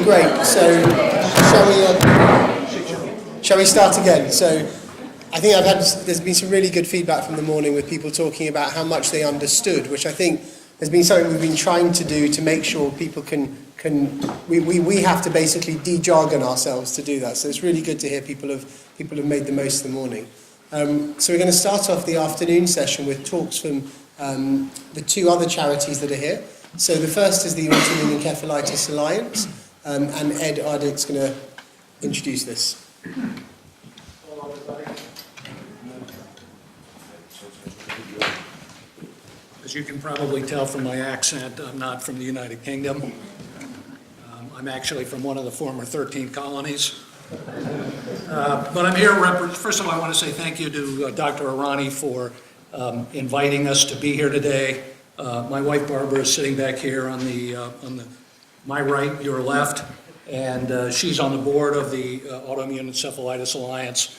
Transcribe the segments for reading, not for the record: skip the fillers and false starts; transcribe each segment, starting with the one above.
Okay, great. So, shall we start again? So, I think there's been some really good feedback from the morning with people talking about how much they understood, which I think has been something we've been trying to do to make sure people we have to basically de-jargon ourselves to do that. So it's really good to hear people have made the most of the morning. So we're going to start off the afternoon session with talks from the two other charities that are here. So the first is the Autoimmune Encephalitis Alliance, and Ed Ardic's going to introduce this. Hello, everybody. As you can probably tell from my accent, I'm not from the United Kingdom. I'm actually from one of the former 13 colonies. But I'm here, first of all, I want to say thank you to Dr. Irani for inviting us to be here today. My wife Barbara is sitting back here on my right, your left, and she's on the board of the Autoimmune Encephalitis Alliance,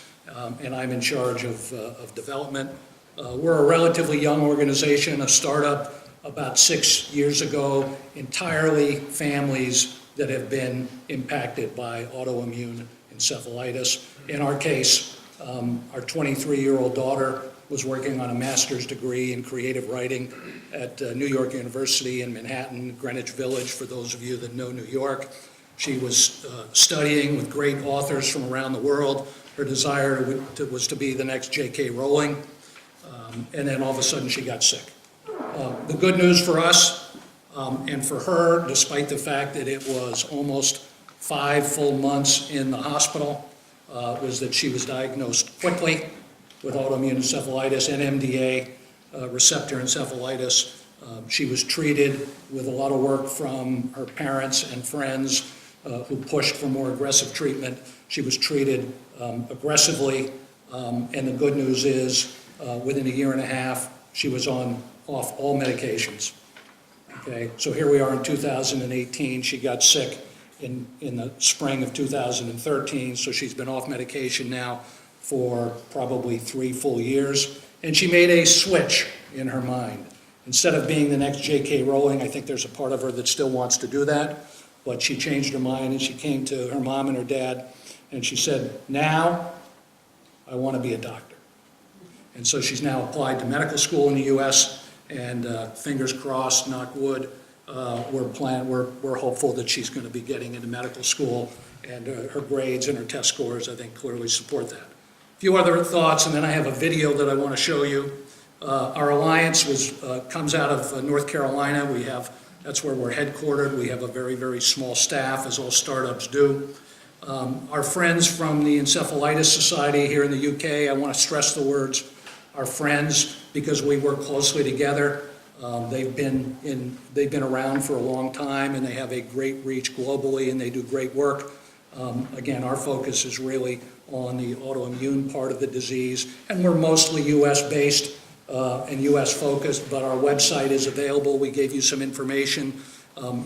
and I'm in charge of development. We're a relatively young organization, a startup about 6 years ago, entirely families that have been impacted by autoimmune encephalitis. In our case, our 23-year-old daughter was working on a master's degree in creative writing at New York University in Manhattan, Greenwich Village, for those of you that know New York. She was studying with great authors from around the world. Her desire was to be the next J.K. Rowling, and then all of a sudden she got sick. The good news for us and for her, despite the fact that it was almost 5 full months in the hospital, was that she was diagnosed quickly with autoimmune encephalitis, NMDA receptor encephalitis. She was treated with a lot of work from her parents and friends who pushed for more aggressive treatment. She was treated aggressively, and the good news is within a year and a half, she was off all medications. Okay, so here we are in 2018. She got sick in the spring of 2013, so she's been off medication now for probably 3 full years, and she made a switch in her mind. Instead of being the next J.K. Rowling, I think there's a part of her that still wants to do that, but she changed her mind and she came to her mom and her dad and she said, now I want to be a doctor. And so she's now applied to medical school in the U.S., and fingers crossed, knock wood, we're hopeful that she's going to be getting into medical school, and her grades and her test scores, I think, clearly support that. A few other thoughts, and then I have a video that I want to show you. Our alliance comes out of North Carolina. That's where we're headquartered. We have a very, very small staff, as all startups do. Our friends from the Encephalitis Society here in the UK, I want to stress the words, our friends, because we work closely together. They've been around for a long time, and they have a great reach globally, and they do great work. Again, our focus is really on the autoimmune part of the disease, and we're mostly U.S. based and U.S. focused, but our website is available. We gave you some information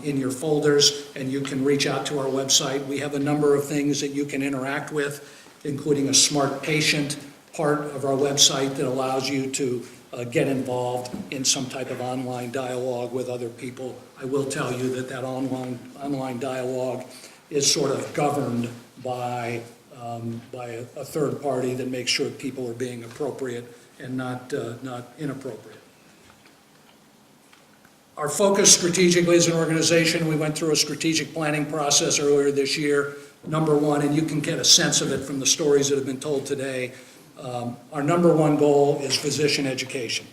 in your folders, and you can reach out to our website. We have a number of things that you can interact with, including a smart patient part of our website that allows you to get involved in some type of online dialogue with other people. I will tell you that online dialogue is sort of governed by a third party that makes sure people are being appropriate and not inappropriate. Our focus strategically as an organization, we went through a strategic planning process earlier this year. Number one, and you can get a sense of it from the stories that have been told today, our number one goal is physician education,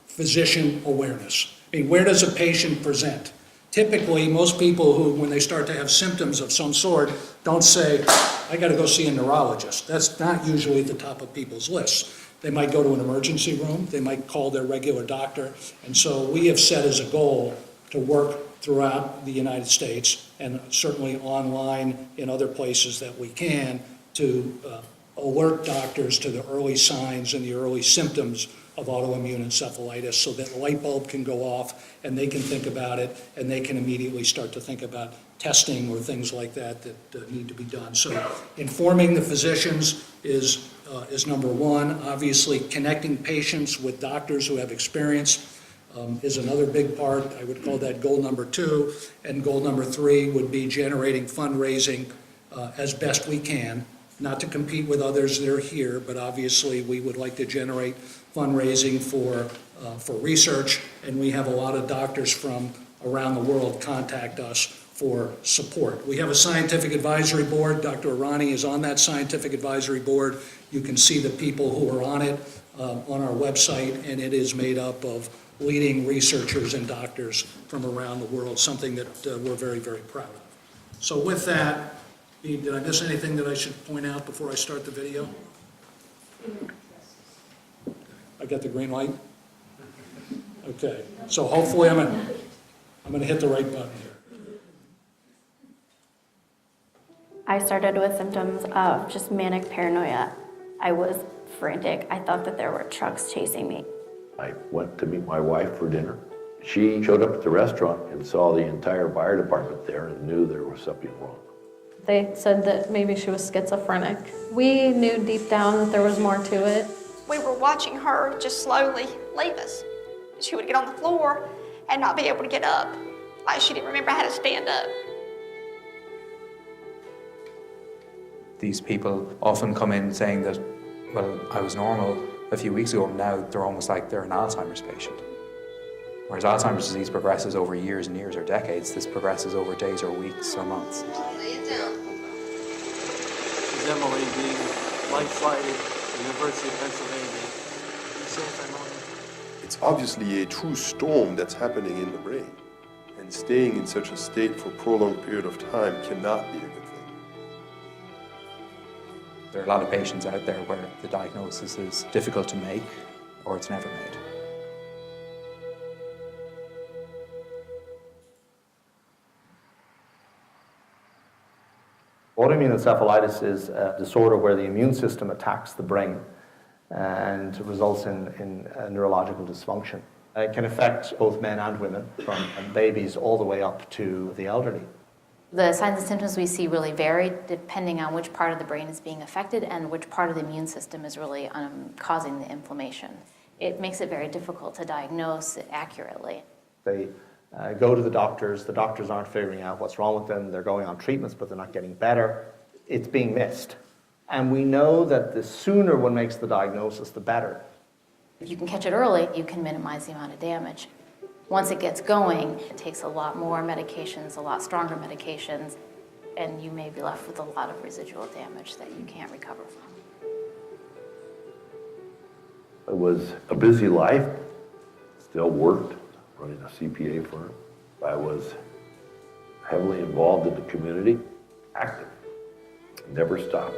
physician awareness. I mean, where does a patient present? Typically, most people who, when they start to have symptoms of some sort, don't say, I got to go see a neurologist. That's not usually at the top of people's lists. They might go to an emergency room, they might call their regular doctor, and so we have set as a goal to work throughout the United States and certainly online in other places that we can to alert doctors to the early signs and the early symptoms of autoimmune encephalitis so that the light bulb can go off and they can think about it and they can immediately start to think about testing or things like that need to be done. So informing the physicians is number one. Obviously, connecting patients with doctors who have experience is another big part. I would call that goal number 2. And goal number 3 would be generating fundraising as best we can, not to compete with others that are here, but obviously we would like to generate fundraising for research, and we have a lot of doctors from around the world contact us for support. We have a scientific advisory board. Dr. Irani is on that scientific advisory board. You can see the people who are on it on our website, and it is made up of leading researchers and doctors from around the world, something that we're very, very proud of. So with that, did I miss anything that I should point out before I start the video? I got the green light? Okay, so hopefully I'm going to hit the right button here. I started with symptoms of just manic paranoia. I was frantic. I thought that there were trucks chasing me. I went to meet my wife for dinner. She showed up at the restaurant and saw the entire fire department there and knew there was something wrong. They said that maybe she was schizophrenic. We knew deep down that there was more to it. We were watching her just slowly leave us. She would get on the floor and not be able to get up. Like she didn't remember how to stand up. These people often come in saying that, well, I was normal a few weeks ago, and now they're almost like they're an Alzheimer's patient. Whereas Alzheimer's disease progresses over years and years or decades, this progresses over days or weeks or months. Is Emily being life-flighted at the University of Pennsylvania? Be safe, Emily. It's obviously a true storm that's happening in the brain, and staying in such a state for a prolonged period of time cannot be a good thing. There are a lot of patients out there where the diagnosis is difficult to make or it's never made. Autoimmune encephalitis is a disorder where the immune system attacks the brain and results in neurological dysfunction. It can affect both men and women, from babies all the way up to the elderly. The signs and symptoms we see really vary depending on which part of the brain is being affected and which part of the immune system is really causing the inflammation. It makes it very difficult to diagnose it accurately. They go to the doctors aren't figuring out what's wrong with them, they're going on treatments but they're not getting better. It's being missed. And we know that the sooner one makes the diagnosis, the better. If you can catch it early, you can minimize the amount of damage. Once it gets going, it takes a lot more medications, a lot stronger medications, and you may be left with a lot of residual damage that you can't recover from. It was a busy life, still worked, running a CPA firm. I was heavily involved in the community, active, never stopped.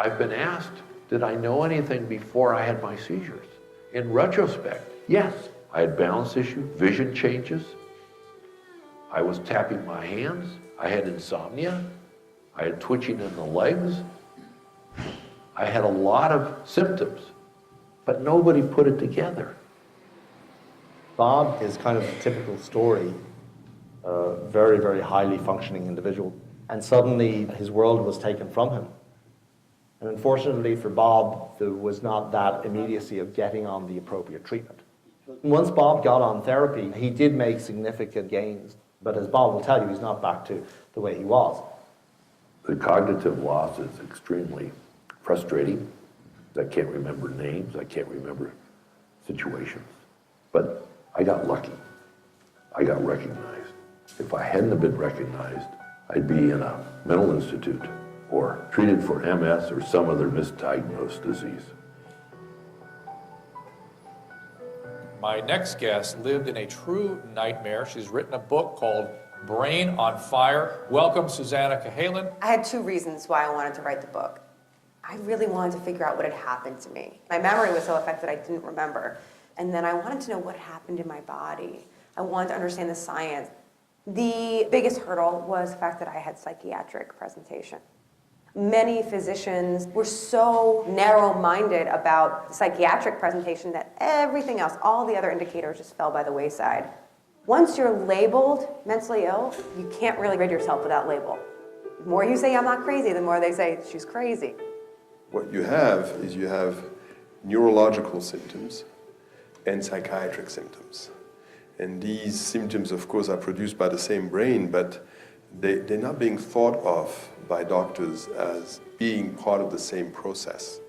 I've been asked, did I know anything before I had my seizures? In retrospect, yes. I had balance issues, vision changes. I was tapping my hands. I had insomnia. I had twitching in the legs. I had a lot of symptoms, but nobody put it together. Bob is kind of a typical story, a very, very highly functioning individual, and suddenly his world was taken from him. And unfortunately for Bob, there was not that immediacy of getting on the appropriate treatment. Once Bob got on therapy, he did make significant gains, but as Bob will tell you, he's not back to the way he was. The cognitive loss is extremely frustrating. I can't remember names, I can't remember situations. But I got lucky. I got recognized. If I hadn't have been recognized, I'd be in a mental institute or treated for MS or some other misdiagnosed disease. My next guest lived in a true nightmare. She's written a book called Brain on Fire. Welcome, Susanna Kuhaylan. I had two reasons why I wanted to write the book. I really wanted to figure out what had happened to me. My memory was so affected I didn't remember. And then I wanted to know what happened in my body. I wanted to understand the science. The biggest hurdle was the fact that I had psychiatric presentation. Many physicians were so narrow-minded about the psychiatric presentation that everything else, all the other indicators just fell by the wayside. Once you're labeled mentally ill, you can't really rid yourself of that label. The more you say I'm not crazy, the more they say she's crazy. What you have is you have neurological symptoms and psychiatric symptoms. And these symptoms, of course, are produced by the same brain, but they're not being thought of by doctors as being part of the same process.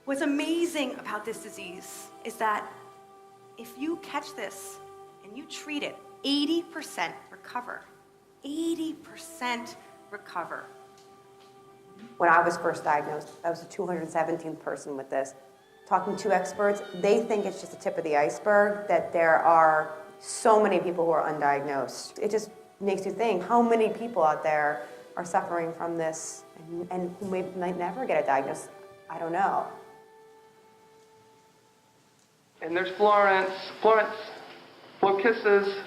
What's amazing about this disease is that if you catch this and you treat it, 80% recover. 80% recover. When I was first diagnosed, I was the 217th person with this. Talking to experts, they think it's just the tip of the iceberg, that there are so many people who are undiagnosed. It just makes you think, how many people out there are suffering from this and who might never get a diagnosis? I don't know. And there's Florence. Florence, blow kisses.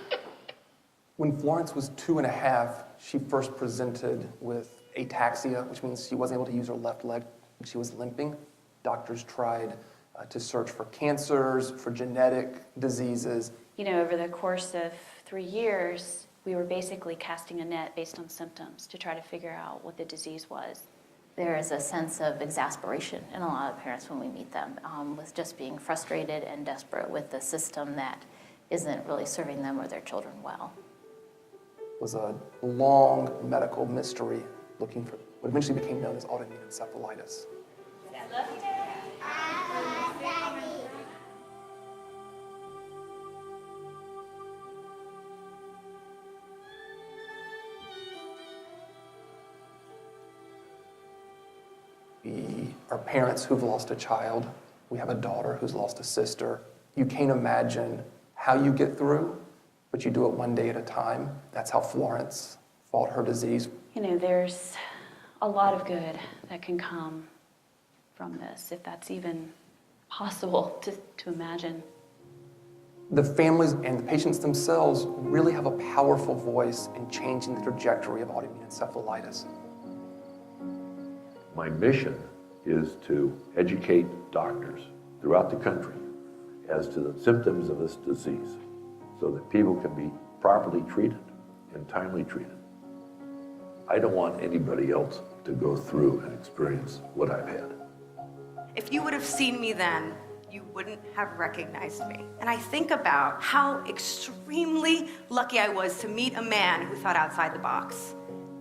When Florence was 2.5, she first presented with ataxia, which means she wasn't able to use her left leg. She was limping. Doctors tried to search for cancers, for genetic diseases. You know, over the course of 3 years, we were basically casting a net based on symptoms to try to figure out what the disease was. There is a sense of exasperation in a lot of parents when we meet them, with just being frustrated and desperate with the system that isn't really serving them or their children well. It was a long medical mystery looking for what eventually became known as autoimmune encephalitis. We are parents who've lost a child. We have a daughter who's lost a sister. You can't imagine how you get through, but you do it one day at a time. That's how Florence fought her disease. You know, there's a lot of good that can come from this, if that's even possible to imagine. The families and the patients themselves really have a powerful voice in changing the trajectory of autoimmune encephalitis. My mission is to educate doctors throughout the country as to the symptoms of this disease so that people can be properly treated and timely treated. I don't want anybody else to go through and experience what I've had. If you would have seen me then, you wouldn't have recognized me. And I think about how extremely lucky I was to meet a man who thought outside the box.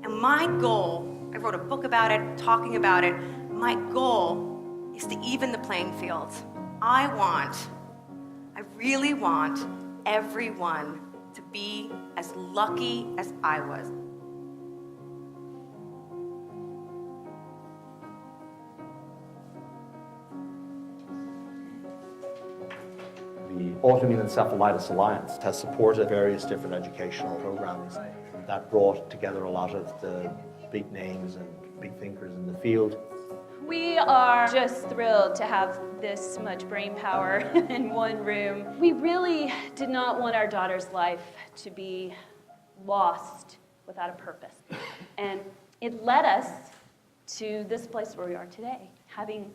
And my goal, I wrote a book about it, talking about it, my goal is to even the playing field. I really want everyone to be as lucky as I was. The Autoimmune Encephalitis Alliance has supported various different educational programs that brought together a lot of the big names and big thinkers in the field. We are just thrilled to have this much brain power in one room. We really did not want our daughter's life to be lost without a purpose. And it led us to this place where we are today, having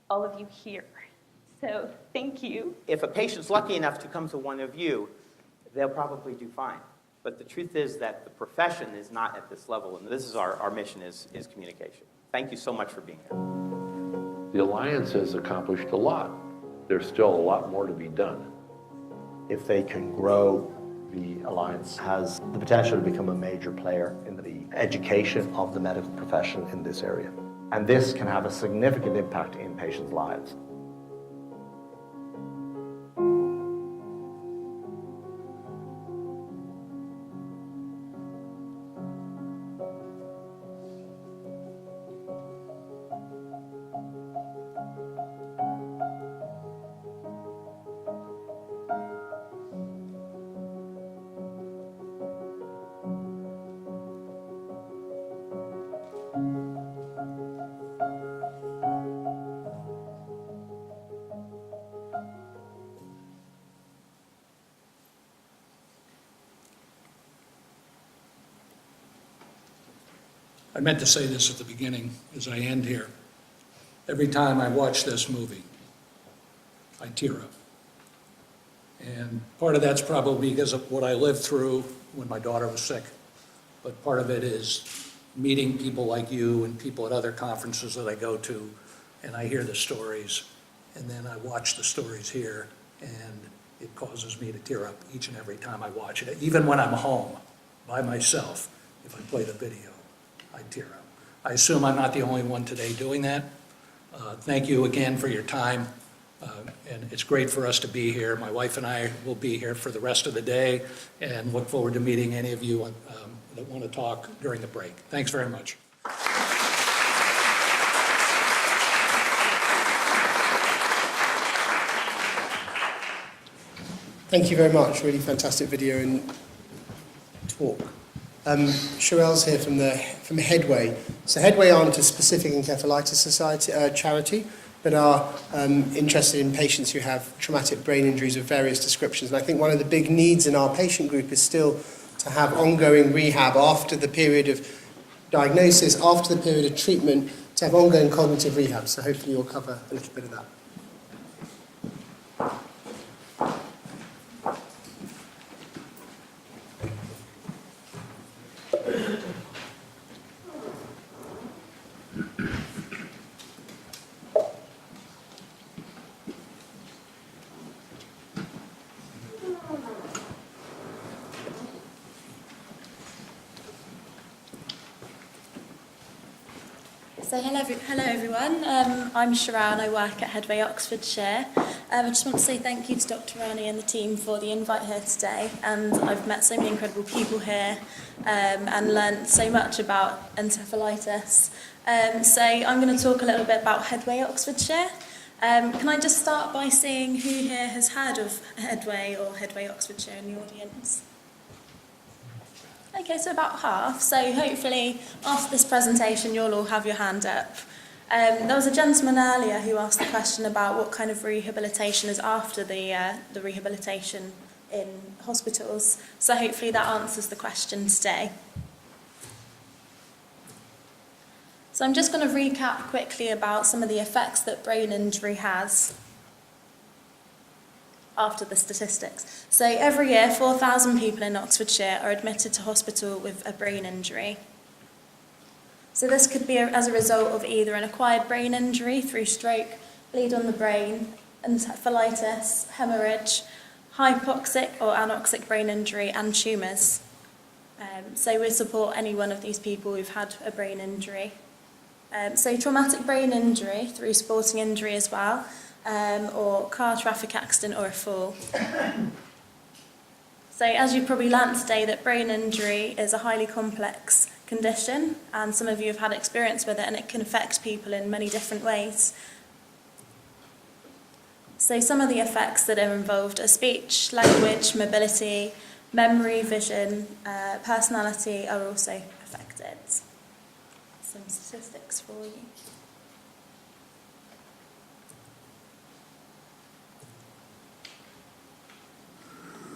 all of you here. So thank you. If a patient's lucky enough to come to one of you, they'll probably do fine. But the truth is that the profession is not at this level, and this is our mission is communication. Thank you so much for being here. The Alliance has accomplished a lot. There's still a lot more to be done. If they can grow, the Alliance has the potential to become a major player in the education of the medical profession in this area. And this can have a significant impact in patients' lives. I meant to say this at the beginning as I end here. Every time I watch this movie, I tear up. And part of that's probably because of what I lived through when my daughter was sick. But part of it is meeting people like you and people at other conferences that I go to, and I hear the stories, and then I watch the stories here, and it causes me to tear up each and every time I watch it. Even when I'm home by myself, if I play the video, I tear up. I assume I'm not the only one today doing that. Thank you again for your time. And it's great for us to be here. My wife and I will be here for the rest of the day and look forward to meeting any of you that want to talk during the break. Thanks very much. Thank you very much. Really fantastic video and talk. Sherelle's here from Headway. So Headway aren't a specific encephalitis society charity, but are interested in patients who have traumatic brain injuries of various descriptions. And I think one of the big needs in our patient group is still to have ongoing rehab after the period of diagnosis, after the period of treatment, to have ongoing cognitive rehab. So hopefully you'll cover a little bit of that. So hello everyone, I'm Sherelle and I work at Headway Oxfordshire. I just want to say thank you to Dr. Rani and the team for the invite here today, and I've met so many incredible people here and learnt so much about encephalitis. So I'm going to talk a little bit about Headway Oxfordshire. Can I just start by seeing who here has heard of Headway or Headway Oxfordshire in the audience? Okay, so about half. So hopefully after this presentation you'll all have your hand up. There was a gentleman earlier who asked the question about what kind of rehabilitation is after the rehabilitation in hospitals. So hopefully that answers the question today. So I'm just going to recap quickly about some of the effects that brain injury has after the statistics. So every year, 4,000 people in Oxfordshire are admitted to hospital with a brain injury. So this could be as a result of either an acquired brain injury through stroke, bleed on the brain, encephalitis, hemorrhage, hypoxic or anoxic brain injury, and tumours. So we support any one of these people who've had a brain injury. So traumatic brain injury through sporting injury as well, or car traffic accident or a fall. So as you probably learnt today, that brain injury is a highly complex condition, and some of you have had experience with it, and it can affect people in many different ways. So some of the effects that are involved are speech, language, mobility, memory, vision, personality are also affected. Some statistics for you.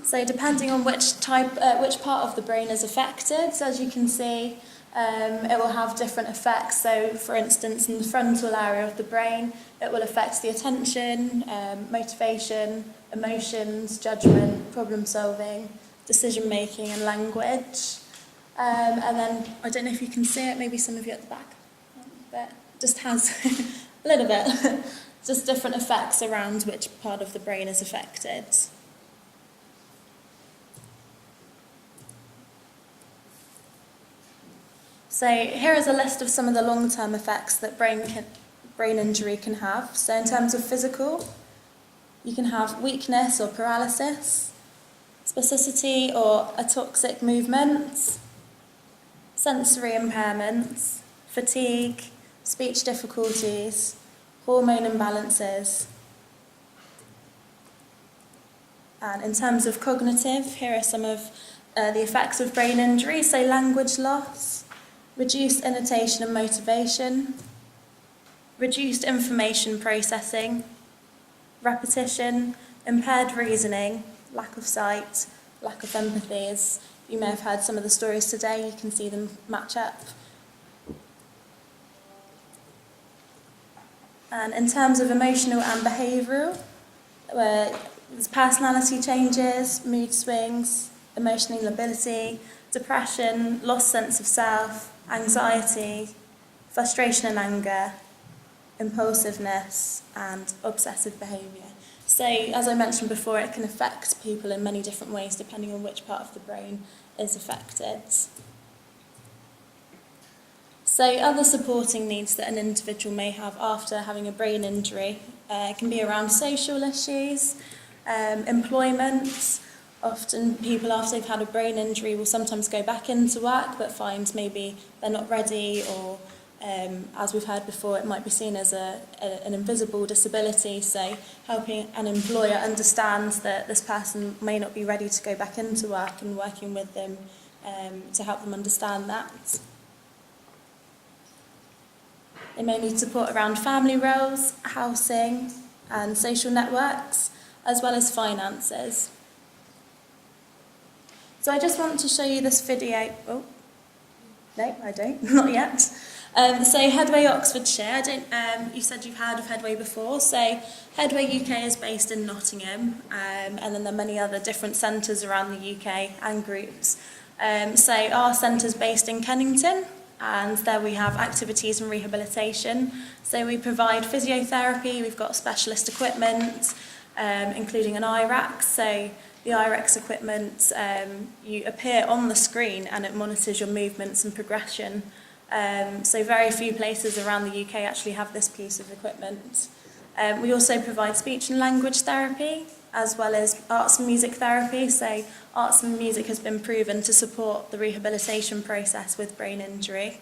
So depending on which part of the brain is affected, so as you can see, it will have different effects. So for instance, in the frontal area of the brain, it will affect the attention, motivation, emotions, judgment, problem solving, decision making and language. And then, I don't know if you can see it, maybe some of you at the back, but just has a little bit, just different effects around which part of the brain is affected. So here is a list of some of the long-term effects that brain injury can have. So in terms of physical, you can have weakness or paralysis, spasticity or atoxic movements, sensory impairments, fatigue, speech difficulties, hormone imbalances. And in terms of cognitive, here are some of the effects of brain injury. So language loss, reduced intonation and motivation, reduced information processing, repetition, impaired reasoning, lack of sight, lack of empathy. As you may have heard some of the stories today, you can see them match up. And in terms of emotional and behavioural, there's personality changes, mood swings, emotional lability, depression, lost sense of self, anxiety, frustration and anger, impulsiveness, and obsessive behaviour. So, as I mentioned before, it can affect people in many different ways depending on which part of the brain is affected. So, other supporting needs that an individual may have after having a brain injury can be around social issues, employment. Often people after they've had a brain injury will sometimes go back into work but find maybe they're not ready, or as we've heard before, it might be seen as an invisible disability, so helping an employer understand that this person may not be ready to go back into work and working with them to help them understand that. They may need support around family roles, housing and social networks, as well as finances. So I just want to show you this video. Oh, no, I don't, not yet. So Headway Oxfordshire, you said you've heard of Headway before. So Headway UK is based in Nottingham, and then there are many other different centres around the UK and groups. So our centre's based in Kennington, and there we have activities and rehabilitation. So we provide physiotherapy, we've got specialist equipment, including an IRAC. So the IREX equipment, you appear on the screen and it monitors your movements and progression. So very few places around the UK actually have this piece of equipment. We also provide speech and language therapy, as well as arts and music therapy. So arts and music has been proven to support the rehabilitation process with brain injury.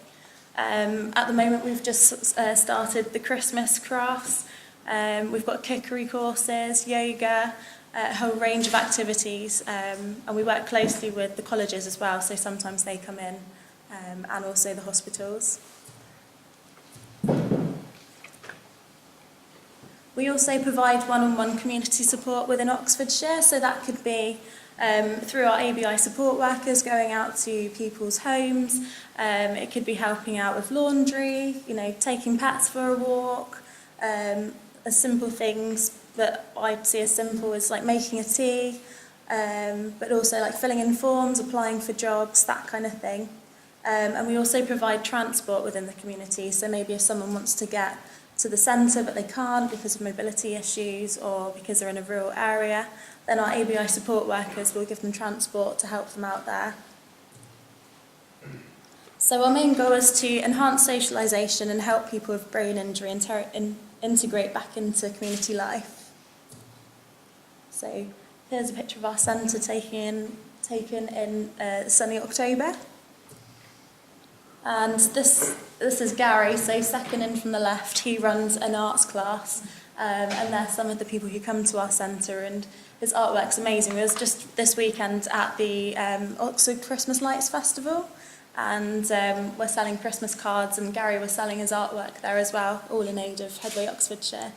At the moment, we've just started the Christmas crafts. We've got cookery courses, yoga, a whole range of activities, and we work closely with the colleges as well, so sometimes they come in, and also the hospitals. We also provide one-on-one community support within Oxfordshire, so that could be through our ABI support workers going out to people's homes. It could be helping out with laundry, taking pets for a walk, as simple things that I'd see as simple as like making a tea, but also like filling in forms, applying for jobs, that kind of thing. And we also provide transport within the community, so maybe if someone wants to get to the centre but they can't because of mobility issues or because they're in a rural area, then our ABI support workers will give them transport to help them out there. So our main goal is to enhance socialisation and help people with brain injury integrate back into community life. So here's a picture of our centre taken in sunny October. And this is Gary, so second in from the left. He runs an arts class, and they're some of the people who come to our centre, and his artwork's amazing. It was just this weekend at the Oxford Christmas Lights Festival, and we're selling Christmas cards, and Gary was selling his artwork there as well, all in aid of Headway Oxfordshire.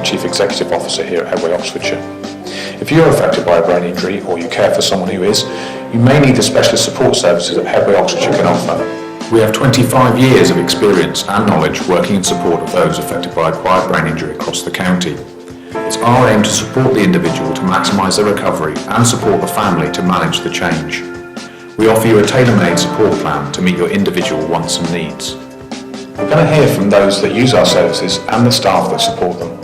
Chief Executive Officer here at Headway Oxfordshire. If you are affected by a brain injury or you care for someone who is, you may need the specialist support services that Headway Oxfordshire can offer. We have 25 years of experience and knowledge working in support of those affected by acquired brain injury across the county. It's our aim to support the individual to maximise their recovery and support the family to manage the change. We offer you a tailor-made support plan to meet your individual wants and needs. We're going to hear from those that use our services and the staff that support them.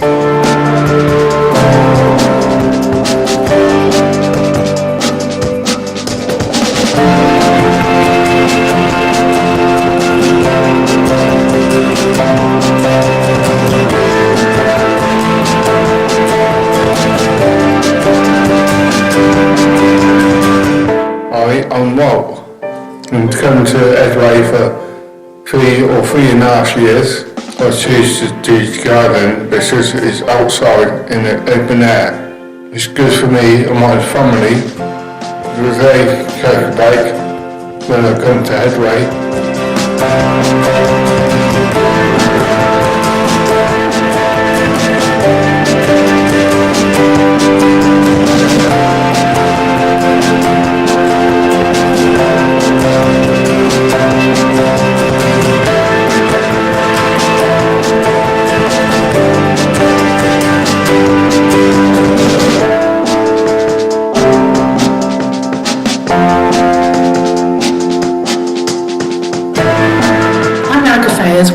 I'm Walt, and come to Headway for 3.5 years. I choose to do gardening because it's outside in the open air. It's good for me and my family because they take a break when I come to Headway.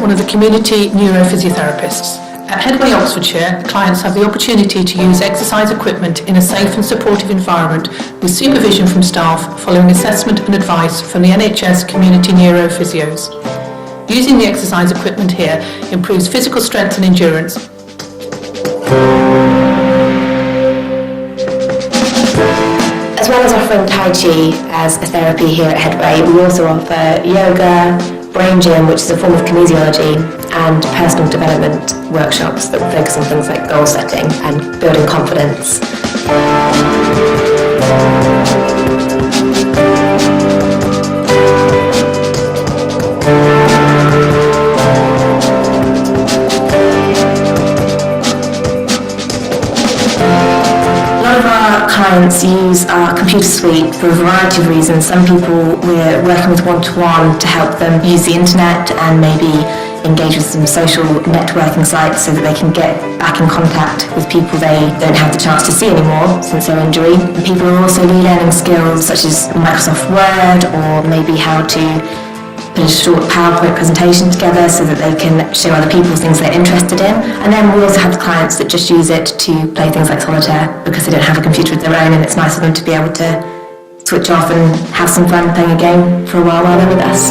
One of the community neurophysiotherapists. At Headway Oxfordshire, clients have the opportunity to use exercise equipment in a safe and supportive environment with supervision from staff following assessment and advice from the NHS community neurophysios. Using the exercise equipment here improves physical strength and endurance. As well as offering Tai Chi as a therapy here at Headway, we also offer yoga, brain gym, which is a form of kinesiology, and personal development workshops that focus on things like goal setting and building confidence. Clients use our computer suite for a variety of reasons. Some people we're working with one-to-one to help them use the internet and maybe engage with some social networking sites so that they can get back in contact with people they don't have the chance to see anymore since their injury. And people are also relearning skills such as Microsoft Word or maybe how to put a short PowerPoint presentation together so that they can show other people things they're interested in. And then we also have clients that just use it to play things like solitaire because they don't have a computer of their own, and it's nice for them to be able to switch off and have some fun playing a game for a while they're with us.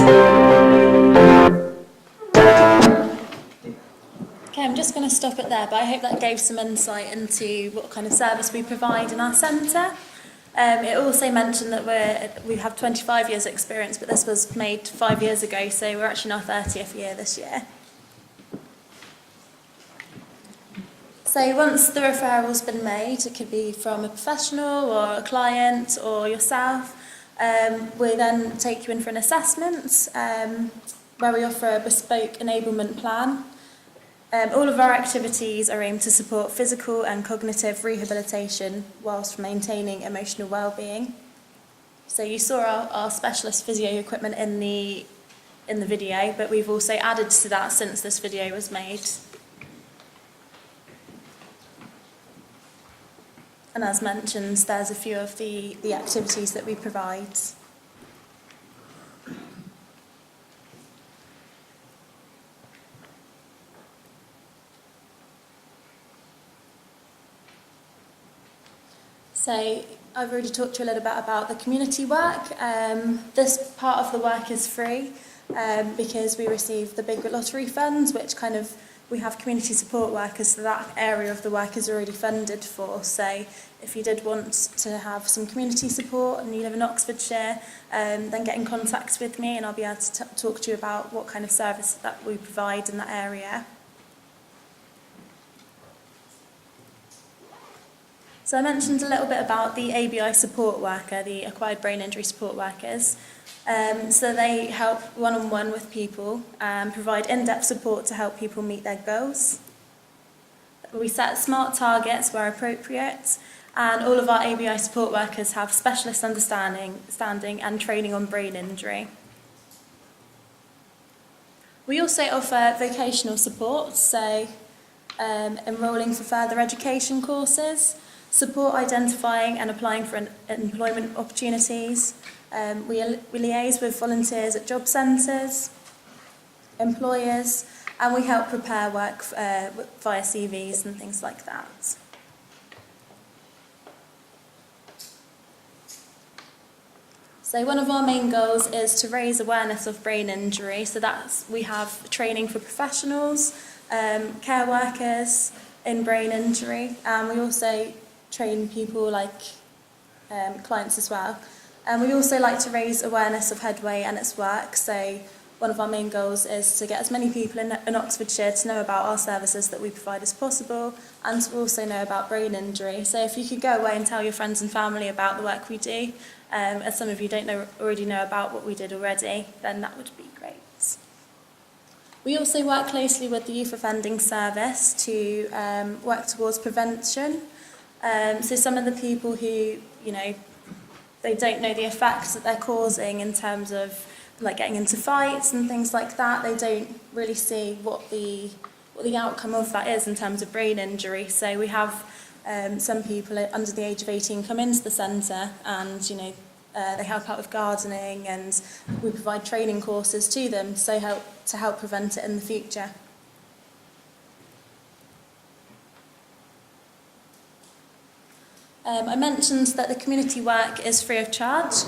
Okay, I'm just going to stop it there, but I hope that gave some insight into what kind of service we provide in our centre. It also mentioned that we have 25 years experience, but this was made 5 years ago, so we're actually in our 30th year this year. So once the referral's been made, it could be from a professional or a client or yourself, we then take you in for an assessment where we offer a bespoke enablement plan. All of our activities are aimed to support physical and cognitive rehabilitation whilst maintaining emotional well-being. So you saw our specialist physio equipment in the video, but we've also added to that since this video was made. And as mentioned, there's a few of the activities that we provide. So I've already talked to you a little bit about the community work. This part of the work is free because we receive the big lottery funds, which we have community support workers, so that area of the work is already funded for. So if you did want to have some community support and you live in Oxfordshire, then get in contact with me and I'll be able to talk to you about what kind of service that we provide in that area. So I mentioned a little bit about the ABI support worker, the acquired brain injury support workers. So they help one-on-one with people and provide in-depth support to help people meet their goals. We set smart targets where appropriate, and all of our ABI support workers have specialist understanding and training on brain injury. We also offer vocational support, so enrolling for further education courses, support identifying and applying for employment opportunities. We liaise with volunteers at job centres, employers, and we help prepare work via CVs and things like that. So one of our main goals is to raise awareness of brain injury. So we have training for professionals, care workers in brain injury, and we also train people like clients as well. And we also like to raise awareness of Headway and its work. So one of our main goals is to get as many people in Oxfordshire to know about our services that we provide as possible, and to also know about brain injury. So if you could go away and tell your friends and family about the work we do, as some of you already know about what we did already, then that would be great. We also work closely with the Youth Offending Service to work towards prevention. So some of the people who, they don't know the effects that they're causing in terms of like getting into fights and things like that. They don't really see what the outcome of that is in terms of brain injury. So we have some people under the age of 18 come into the centre, and they help out with gardening, and we provide training courses to them to help prevent it in the future. I mentioned that the community work is free of charge.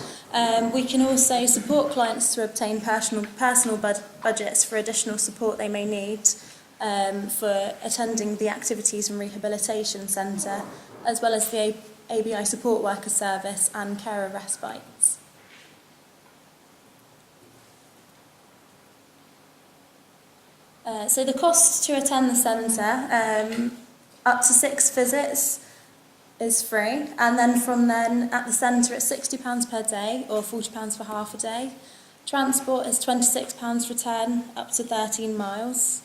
We can also support clients to obtain personal budgets for additional support they may need for attending the Activities and Rehabilitation Centre, as well as the ABI Support Worker Service and Carer Respites. So the cost to attend the centre, up to 6 visits, is free, and then from then at the centre it's £60 per day or £40 for half a day. Transport is £26 for 10 up to 13 miles,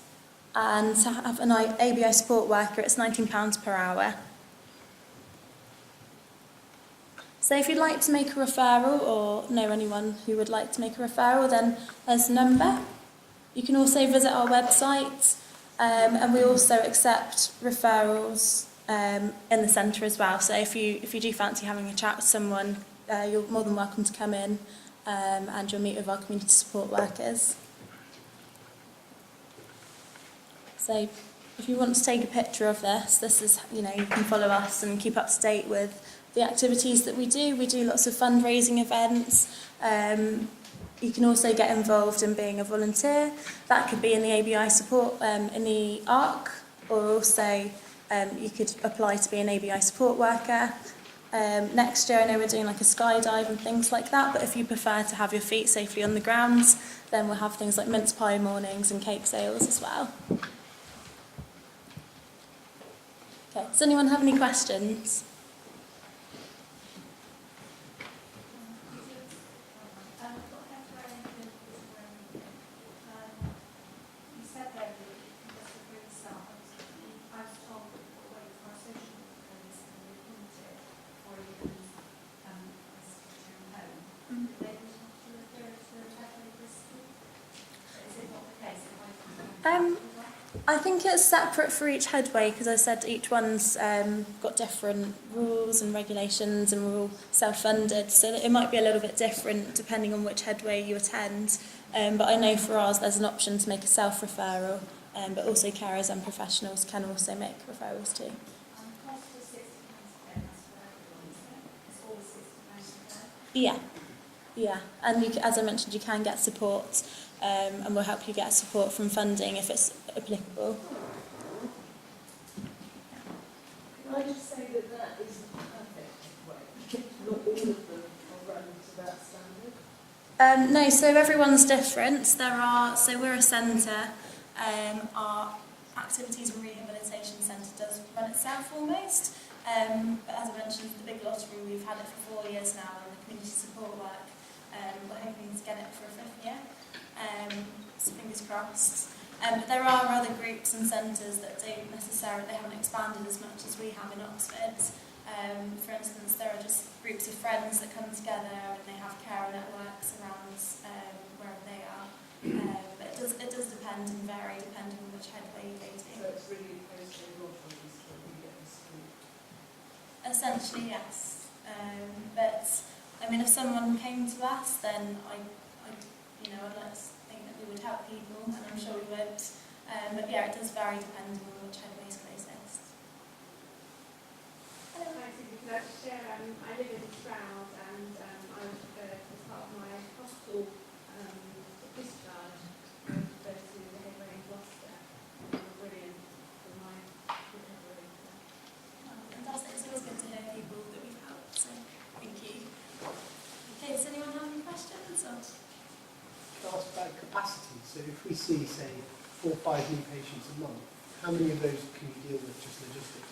and to have an ABI support worker it's £19 per hour. So if you'd like to make a referral or know anyone who would like to make a referral, then there's a number. You can also visit our website, and we also accept referrals in the centre as well. So if you do fancy having a chat with someone, you're more than welcome to come in, and you'll meet with our community support workers. So if you want to take a picture of this is, you can follow us and keep up to date with the activities that we do. We do lots of fundraising events. You can also get involved in being a volunteer. That could be in the ABI support, in the ARC, or also you could apply to be an ABI support worker. Next year I know we're doing like a skydive and things like that, but if you prefer to have your feet safely on the ground, then we'll have things like mince pie mornings and cake sales as well. Okay, does anyone have any questions? I think it's separate for each headway, because I said each one's got different rules and regulations, and we're all self-funded, so it might be a little bit different depending on which headway you attend. But I know for ours there's an option to make a self-referral, but also carers and professionals can also make referrals too. Yeah, and as I mentioned, you can get support, and we'll help you get support from funding if it's applicable. Can I just say that isn't perfect way? Not all of them are run to that standard? No, so everyone's different. So we're a centre. Our Activities and Rehabilitation Centre does run itself almost. But as I mentioned, the big lottery, we've had it for 4 years now, and the community support work, we're hoping to get it for a 5th year. So fingers crossed. But there are other groups and centres that they haven't expanded as much as we have in Oxford. For instance, there are just groups of friends that come together and they have care networks around wherever they are. But it does depend and vary depending on which headway you go to. So it's really opposed to lotteries that we get in school? Essentially, yes. But I mean, if someone came to us, then I'd like to think that we would help people, and I'm sure we would. But yeah, it does vary depending on which headway is closest. Hi, Susanna. I live in Stroud, and I was as part of my hospital discharge, I went to the headway in Gloucester. They were brilliant for my recovery. Fantastic. It's always good to hear people that we've helped, so thank you. Okay, does anyone have any questions? Or? Tell us about a capacity. So if we see, say, 4 or 5 new patients a month, how many of those can you deal with just logistically?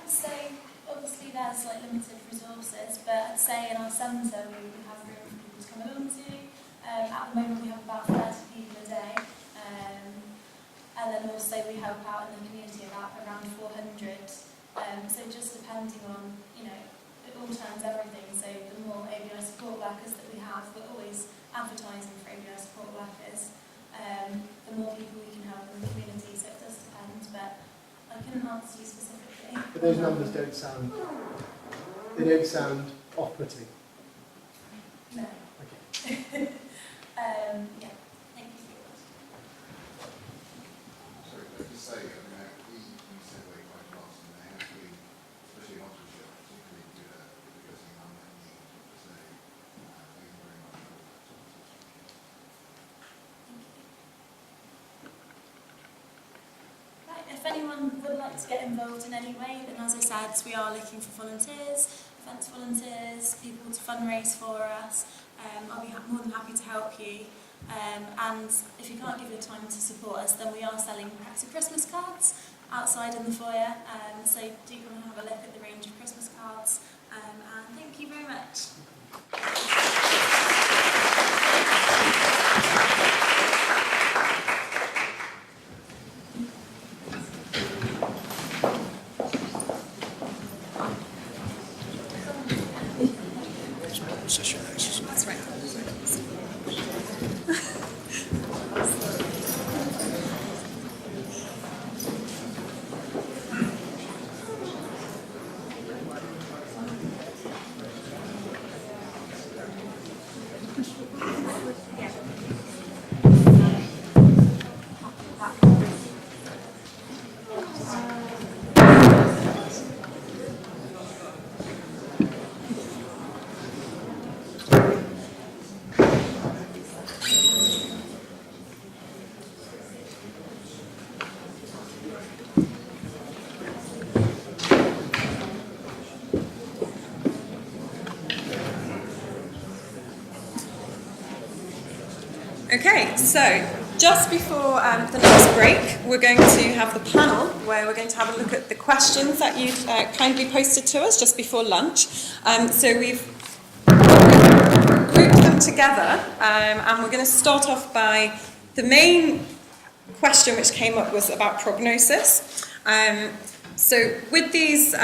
So obviously there's like limited resources, but I'd say in our centre we have room for people to come along to. At the moment we have about 30 people a day, and then also we help out in the community about around 400. So just depending on, you know, it all turns everything. So the more ABI support workers that we have, we're always advertising for ABI support workers. The more people we can help in the community, so it does depend, but I couldn't answer you specifically. But those numbers don't sound off-putting. No. Okay. Yeah, thank you. Sorry, I just say, we said away quite fast, and they have been, especially in Oxfordshire, particularly good at addressing unmet needs. So, thank you very much for all that. Right, if anyone would like to get involved in any way, then as I said, we are looking for volunteers, events volunteers, people to fundraise for us. I'll be more than happy to help you. And if you can't give your time to support us, then we are selling packs of Christmas cards outside in the foyer. So do come and have a look at the range of Christmas cards. And thank you very much. That's right. Okay, so just before the next break, we're going to have the panel where we're going to have a look at the questions that you kindly posted to us just before lunch. So we've grouped them together, and we're going to start off by the main question which came up was about prognosis. So with these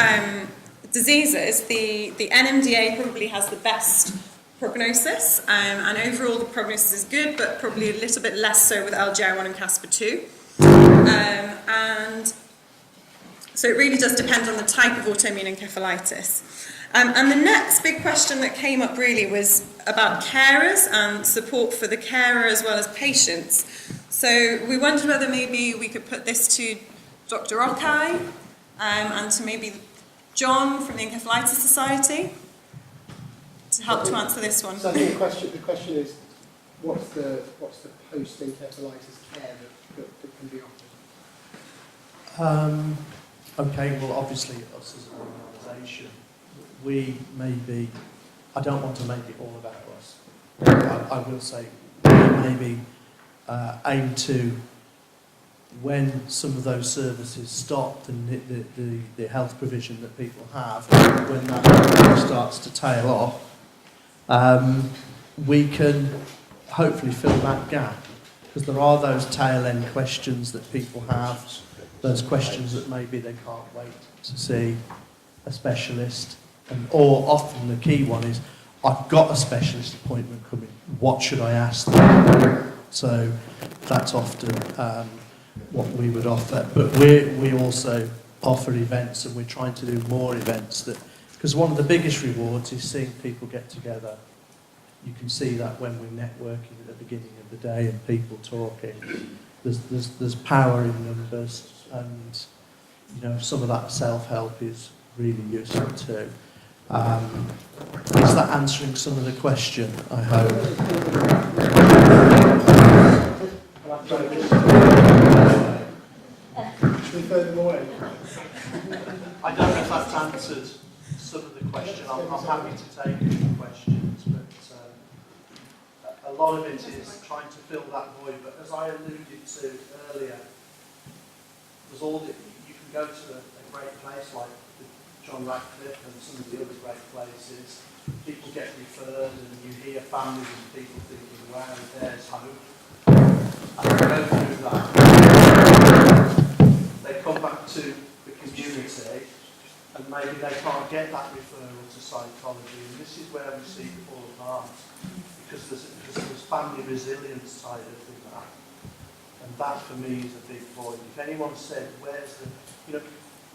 diseases, the NMDA probably has the best prognosis, and overall the prognosis is good, but probably a little bit less so with LGR1 and Caspar-2. And so it really does depend on the type of autoimmune encephalitis. And the next big question that came up really was about carers and support for the carer as well as patients. So we wondered whether maybe we could put this to Dr. Okai and to maybe John from the Encephalitis Society to help to answer this one. So I think the question is, what's the post-encephalitis care that can be offered? Okay, well obviously us as an organisation, we may be, I don't want to make it all about us. I will say, maybe aim to, when some of those services stop and the health provision that people have, when that starts to tail off, we can hopefully fill that gap, because there are those tail end questions that people have, those questions that maybe they can't wait to see a specialist, or often the key one is, I've got a specialist appointment coming, what should I ask them? So that's often what we would offer, but we also offer events, and we're trying to do more events, that because one of the biggest rewards is seeing people get together. You can see that when we're networking at the beginning of the day and people talking. There's power in numbers, and you know, some of that self-help is really useful too. Is that answering some of the question, I hope? Should we throw them away? I don't know if that's answered some of the question. I'm happy to take questions, but a lot of it is trying to fill that void, but as I alluded to earlier, there's all the, you can go to a great place like John Radcliffe and some of the other great places. People get referred and you hear families and people thinking, wow, there's hope. And they go through that. They come back to the community and maybe they can't get that referral to psychology. And this is where we see it fall apart. Because there's family resilience tied up in that. And that for me is a big void. If anyone said, where's the,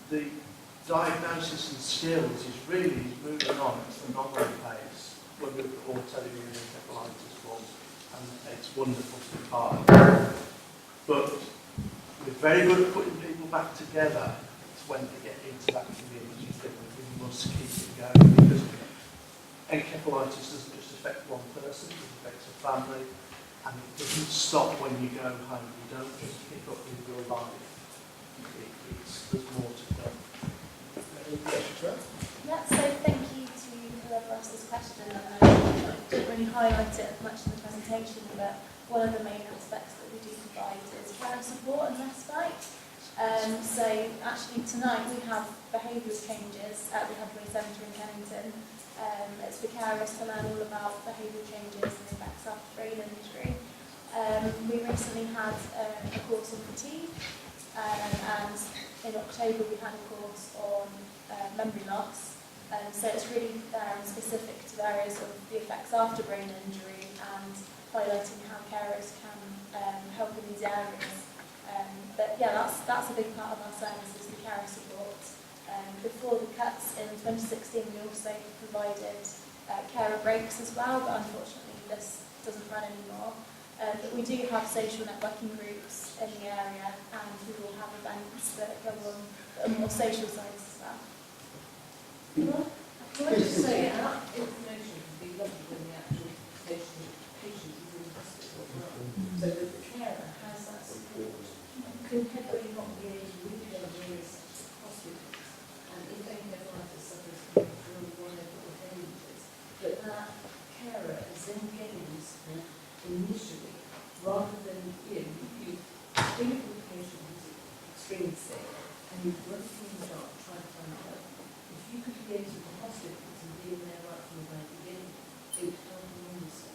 the diagnosis and skills is really moving on at a phenomenal pace when we look at autoimmune encephalitis forms, and it's wonderful to be part of it. But we're very good at putting people back together. It's when they get into that community thing that we must keep it going, because encephalitis doesn't just affect one person, it affects a family, and it doesn't stop when you go home. You don't just pick up with your life. There's more to come. Yeah, so thank you to whoever asked this question. I didn't really highlight it much in the presentation, but one of the main aspects that we do provide is care support and respite. So actually tonight we have behavioural changes at the Headway Centre in Kennington. It's for carers to learn all about behavioural changes and effects after brain injury. We recently had a course on fatigue, and in October we had a course on memory loss. So it's really specific to areas of the effects after brain injury and highlighting how carers can help in these areas. But yeah, that's a big part of our service is the carer support. Before the cuts in 2016 we also provided carer breaks as well, but unfortunately this doesn't run anymore. But we do have social networking groups in the area, and we will have events that go on that are more social sides as well. Can I just say, that information can be lovely when the actual patient is in hospital as well, so that the carer has that support. Can Headway not be able to reach other areas such as hospitals, and if encephalitis suffers from whatever the age is, but that carer is then getting the support initially, rather than, you think of a patient who's extremely sick, and you're working in the dark trying to find help. If you could liaise with the hospitals and be in there right from the very beginning, it would help enormously.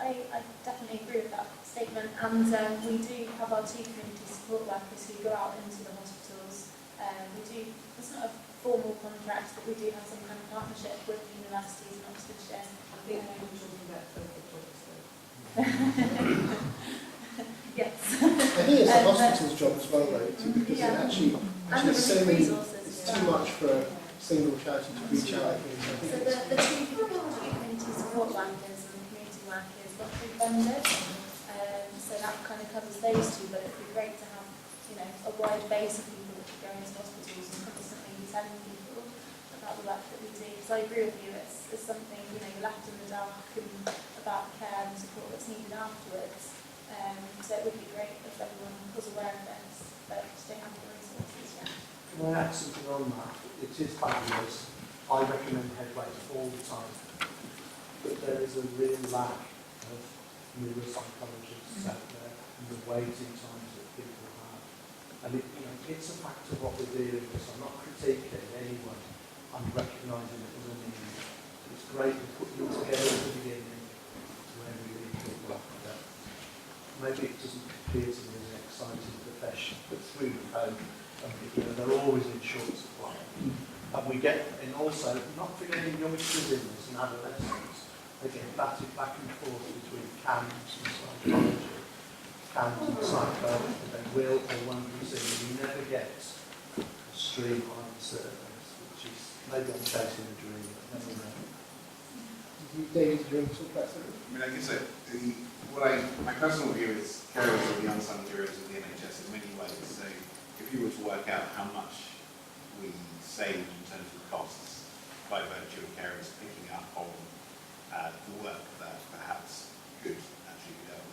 I definitely agree with that statement, and we do have our 2 community support workers who go out into the hospitals. It's not a formal contract, but we do have some kind of partnership with the universities in Oxfordshire. I think we're talking about further projects though. Yes. I think it's the hospital's job as well, though, because it actually and so many, resources. it's too much for a single charity to reach out. So the 2 community support workers and community workers got funded, so that kind of covers those 2. But it'd be great to have, a wide base of people that could go into hospitals and constantly be telling people about the work that we do. Because I agree with you, it's something you're left in the dark and about care and support that's needed afterwards. So it would be great if everyone was aware of this, but just don't have the resources yet. Can I add something on that? It is fabulous. I recommend Headway all the time. But there is a real lack of neuropsychologists out there and the waiting times that people have. And it's a fact of what we're dealing with. So I'm not critiquing anyone. I'm recognising it as a need. It's great to put you together at the beginning where we really talk about that. Maybe it doesn't appear to me as an exciting profession, but through the home, they're always in short supply. And we get, and also, not forgetting youngsters in this and adolescents, they get batted back and forth between CAMS and psychology, CAMS and psychology, they will or won't be seen. You never get a streamlined service, which is, maybe I'm chasing a dream, but never know. David, do you want to talk about something? I guess my personal view is carers are the unsung heroes of the NHS in many ways. So if you were to work out how much we save in terms of costs by virtue of carers picking up on the work that perhaps could actually be done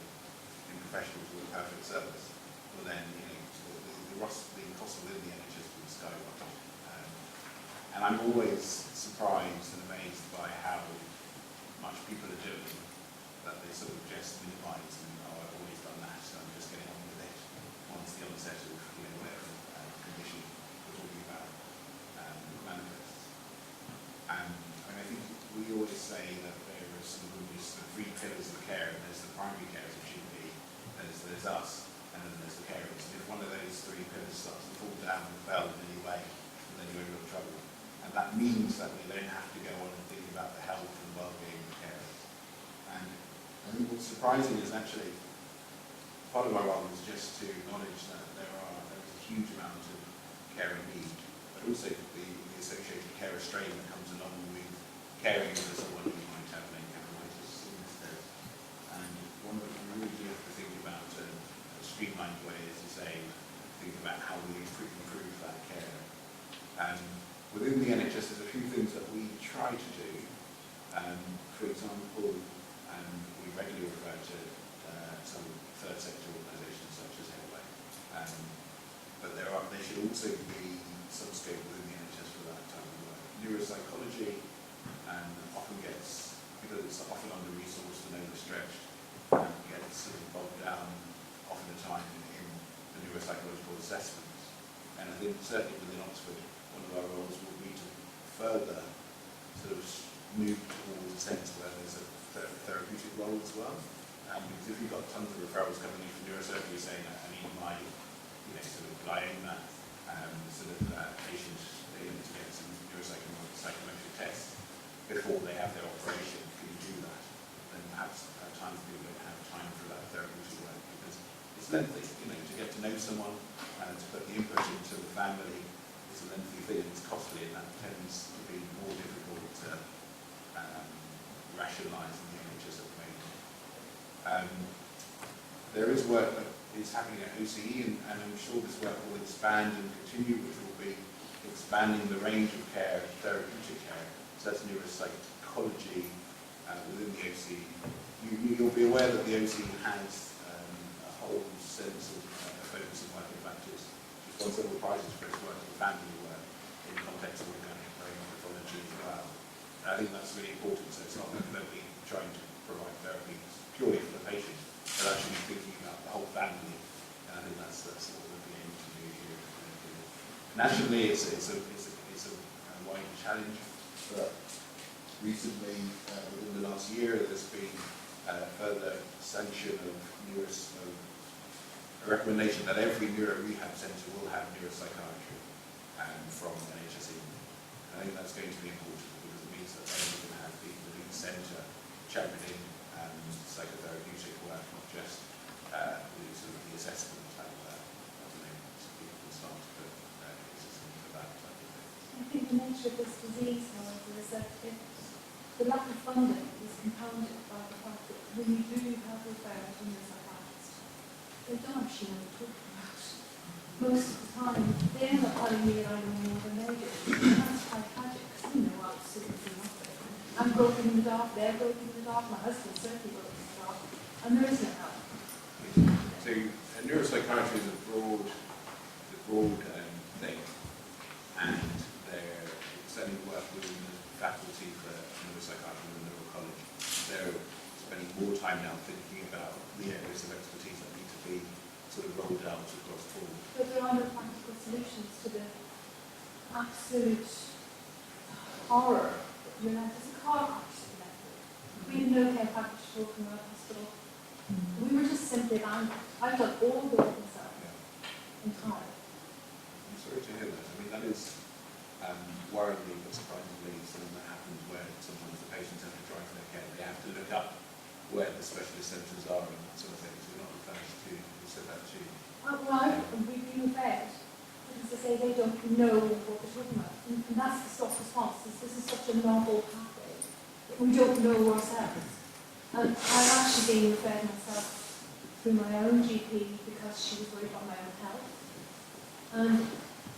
in professionals with perfect service, well then the cost within the NHS would skyrocket. And I'm always surprised and amazed by how much people are doing, that they sort of say that there are some three pillars of care. There's the primary care as a GP, there's us, and then there's the carers. And if one of those three pillars starts to fall down and fail in any way, then you're in real trouble. And that means that we then have to go on and think about the health and well-being of carers. And I think what's surprising is actually part of my role is just to acknowledge that there's a huge amount of care in need, but also the associated care strain that comes along with caring for someone who might have an encephalitis in this case. And one of the we really do have to think about a streamlined way, as you say, think about how we improve that care. Within the NHS, there's a few things that we try to do. For example, we regularly refer to some third sector organisations such as Headway. But there should also be some scope within the NHS for that type of work. Neuropsychology often gets, because it's often under-resourced and overstretched, gets sort of bogged down often the time in the neuropsychological assessments. And I think certainly within Oxford, one of our roles will be to further sort of move towards a sense where there's a therapeutic role as well. Because if you've got tons of referrals coming in from neurosurgery saying that I need my, sort of glioma, patient, they need to get some neuropsychometric tests before they have their operation. Can you do that? Then perhaps at times people don't have time for that therapeutic work because it's lengthy. To get to know someone and to put the input into the family is a lengthy thing. It's costly, and that tends to be more difficult to rationalise in the NHS at the moment. There is work that is happening at OCE, and I'm sure this work will expand and continue, which will be expanding the range of care, therapeutic care. So that's neuropsychology within the OCE. You'll be aware that the OCE has a whole sense of focus on working factors. It's won several prizes for its work in family work in the context of organic brain pathology as well. And I think that's really important, so it's not that we're trying to provide therapy purely for the patient, but actually thinking about the whole family. And I think that's what we'll be aiming to do here. Nationally, it's a wide challenge, but recently, within the last year, there's been further sanction of a recommendation that every neuro rehab centre will have neuropsychiatry from NHS England. I think that's going to be important because it means that they can have people in the centre championing psychotherapeutic work, not just the assessment at the moment. So people can start to put cases in for that type of thing. I think the nature of this disease, however, is that the lack of funding is compounded by the fact that when you do have referrals from the psychiatrist, they don't actually know what they're talking about. Most of the time, they end up telling me that I know more than they do. And that's quite tragic, because we know absolutely nothing. I'm broken in the dark, they're broken in the dark, my husband's certainly broken in the dark, and there is no help. So neuropsychiatry is a broad thing, and they're certainly work within the faculty for neuropsychiatry and the Neural College. They're spending more time now thinking about the areas of expertise that need to be sort of rolled out across the board. But there are no practical solutions to the absolute horror. There's a car crash in Leicester. We had no care package to from our hospital. We were just simply abandoned. I've done all the work myself, entirely. I'm sorry to hear that. I mean, that is worryingly but surprisingly something that happens where sometimes the patients have to drive their care. They have to look up where the specialist centres are and that sort of thing. So we're not the first to say that to you. We've been fed, because as I say, they don't know what they're talking about. And that's the stop response. This is such a novel pathway that we don't know ourselves. And I've actually been referred myself through my own GP because she was worried about my own health. And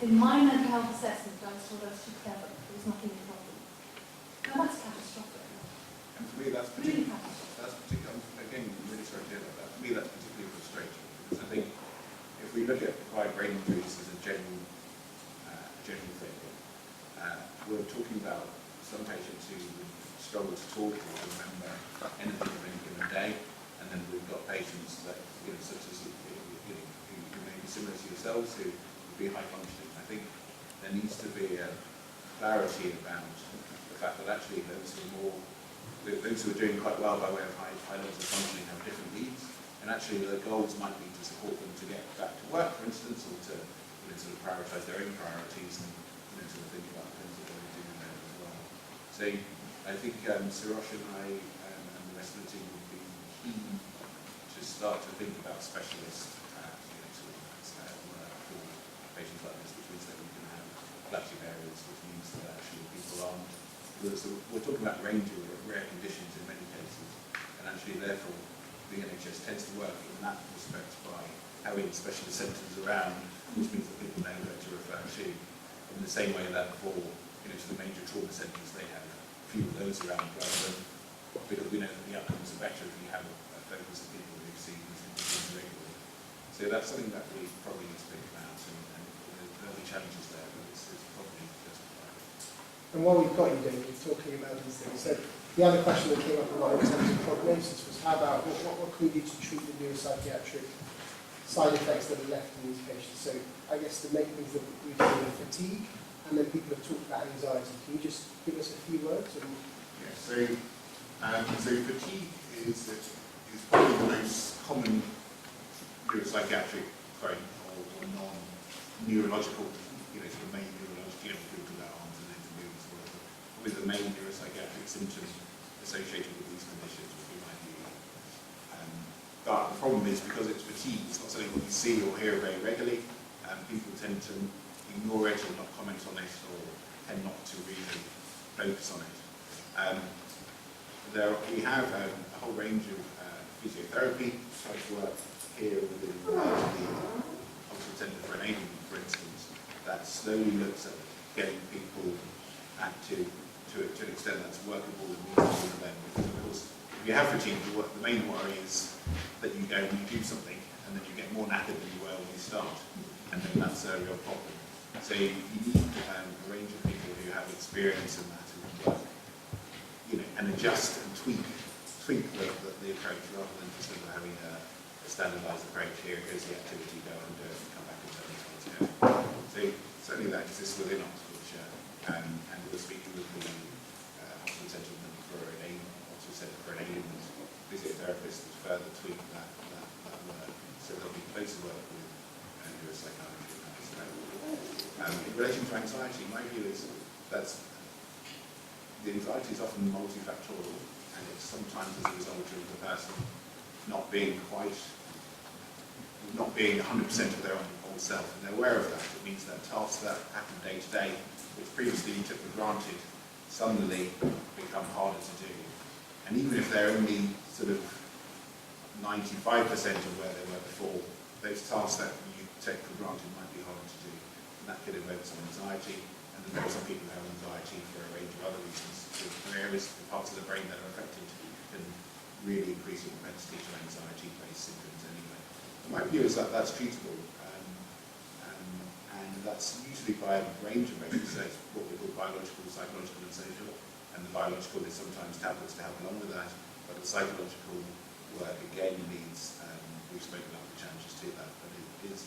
in my mental health assessment, I was told I was too clever. There was nothing wrong with me. Now that's catastrophic. And for me, that's really catastrophic. Again, I'm really sorry to hear about that. For me, that's particularly frustrating because I think if we look at acquired brain injuries as a general thing, we're talking about some patients who struggle to talk or remember anything of any given day, and then we've got patients that, such as who may be similar to yourselves, who would be high functioning. I think there needs to be a clarity about the fact that actually those who are more those who are doing quite well by way of high levels of functioning have different needs, and actually the goals might be to support them to get back to work, for instance, or to sort of prioritise their own priorities and sort of think about things that they're doing there as well. So I think Sirosh and I and the rest of the team would be keen to start to think about specialist work for patients like this, which means that we can have collective areas, which means that actually people aren't. So we're talking about a range of rare conditions in many cases, and actually therefore the NHS tends to work in that respect by having specialist centres around, which means that people know where to refer to, in the same way that for to the major trauma centres they have few of those around, rather than, because we know that the outcomes are better if you have a focus of people who see these things regularly. So that's something that we probably need to think about, and there'll be challenges there, but it's probably justified. And while we've got you, David, talking about these things, so the other question that came up a lot in terms of prognosis was how about what can we do to treat the neuropsychiatric side effects that are left in these patients? So I guess the main things that we've seen are fatigue, and then people have talked about anxiety. Can you just give us a few words? Yeah, so fatigue is probably the most common neuropsychiatric or non-neurological, sort of main neurological, people talk about arms and legs and movements, probably the main neuropsychiatric symptom associated with these conditions would be my view. But the problem is, because it's fatigue, it's not something that we see or hear very regularly, people tend to ignore it or not comment on it, or tend not to really focus on it. We have a whole range of physiotherapy type work here within the Oxford Centre for Enablement, for instance, that slowly looks at getting people active to an extent that's workable and reasonable for them. Because of course, if you have fatigue, the main worry is that you go and you do something, and then you get more knackered than you were when you start, and then that's a real problem. So you need a range of people who have experience in that, who can work, and adjust and tweak the approach, rather than just having a standardised approach. Here goes the activity, go and do it, and come back and tell us how it's going. So certainly that exists within Oxfordshire, and we're speaking with the Oxford Centre for Enablement physiotherapists to further tweak that work. So there'll be closer work with neuropsychiatry. In relation to anxiety, my view is that the anxiety is often multifactorial, and it's sometimes as a result of the person not being 100% of their own self, and they're aware of that. It means that tasks that happen day to day, which previously you took for granted, suddenly become harder to do. And even if they're only sort of 95% of where they were before, those tasks that you take for granted might be harder to do. And that could invoke some anxiety, and then there are some people who have anxiety for a range of other reasons. So there are parts of the brain that are affected can really increase your propensity to anxiety-based symptoms anyway. And my view is that that's treatable, and that's usually by a range of measures. So it's what we call biological, psychological, and social. And the biological is sometimes tablets to help along with that, but the psychological work again needs, we've spoken about the challenges to that, but it is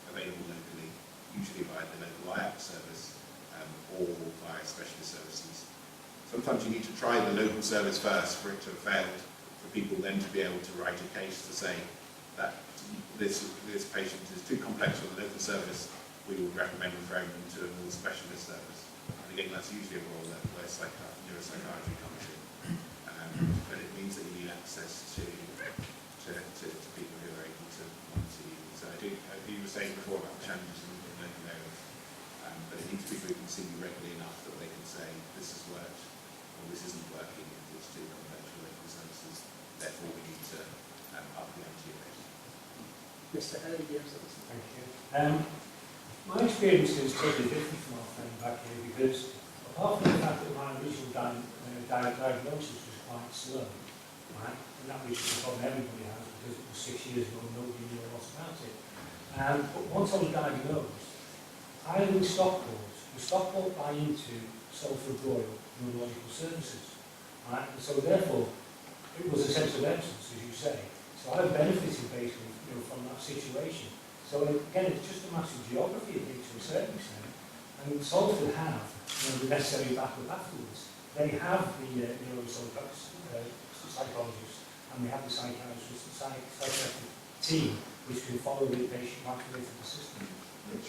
available locally, usually via the local IAP service or via specialist services. Sometimes you need to try the local service first for it to have failed, for people then to be able to write a case to say that this patient is too complex for the local service, we would recommend referring them to a more specialist service. And again, that's usually a role where neuropsychiatry comes in. But it means that you need access to people who are able to monitor you. So you were saying before about the challenges in local areas, but it needs people who can see you regularly enough that they can say, this has worked, or this isn't working, it's too complex for local services, therefore we need to up the ante a bit. Mr. Haley, you have something? Thank you. My experience is totally different from our friend back here, because apart from the fact that my initial diagnosis was quite slow, right? And that was the problem everybody has, because it was 6 years ago and nobody knew a lot about it. But once I was diagnosed, I lived in Stockport. And Stockport buy into Salford Royal Neurological Services, right? And so therefore, it was a sense of excellence, as you say. So I benefited basically from that situation. So again, it's just a matter of geography, I think, to a certain extent. And Salford have the necessary backup afterwards. They have the neuropsychologists, and we have the psychiatrists, the psychiatric team, which can follow the patient right away through the system. Which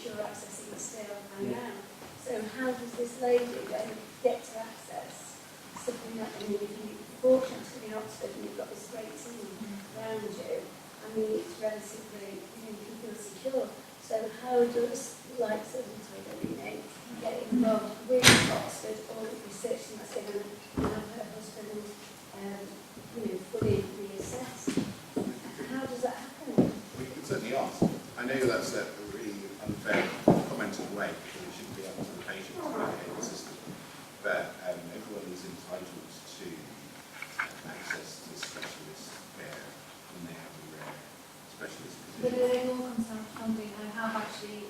you're accessing still and now. So how does this lady then get to access something that, I mean, if you're fortunate to be in Oxford and you've got this great team around you, I mean, it's relatively, you know, you can feel secure. So how does, like, Untitled get involved with Oxford or the research that's going to have her husband, you know, fully reassessed? How does that happen? We can certainly ask. I know that's a really unfair comment in a way, because it shouldn't be up to the patient to navigate the system. But everyone is entitled to access to specialist care when they have a rare specialist But position. it all comes down to funding. I have actually,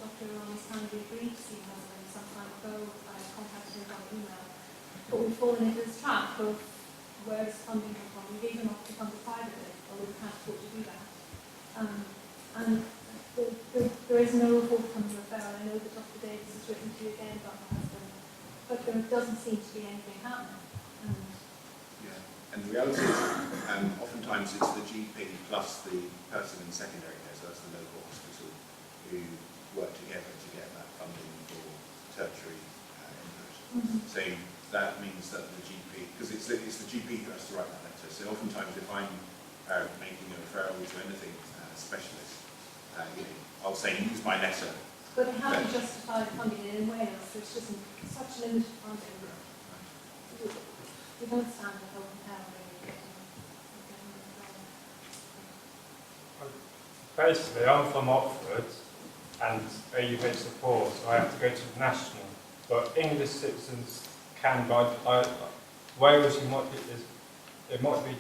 Dr. Ron's kindly agreed to see my husband some time ago. I contacted him by email. But we've fallen into this trap of where does funding come from? We've even opted to fund it privately, although we can't afford to do that. And there is no forthcoming referral. I know that Dr. Davis has written to you again about my husband, but there doesn't seem to be anything happening. And the reality is, oftentimes it's the GP plus the person in secondary care, so that's the local hospital, who work together to get that funding for tertiary input. So that means that the GP, because it's the GP who has to write that letter. So oftentimes if I'm making a referral to anything specialist, you know, I'll say use my letter. But how do you justify funding it in Wales? There's just such limited funding. We don't stand to help and help. Basically, I'm from Oxford, and AUH support, so I have to go to the national. But English citizens can, but Wales, it might be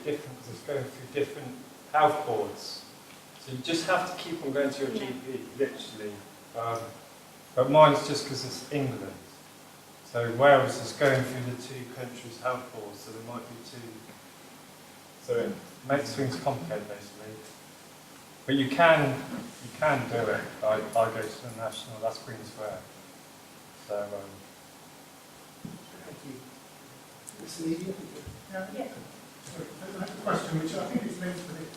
different because it's going through different health boards. So you just have to keep on going to your GP, literally. But mine's just because it's England. So Wales is going through the two countries' health boards, so there might be two. So it makes things complicated, basically. But you can do it. I go to the national, that's Queen Square. So, Thank you. Mr. Levy? Yeah. Sorry, I have a question which I think is linked with it.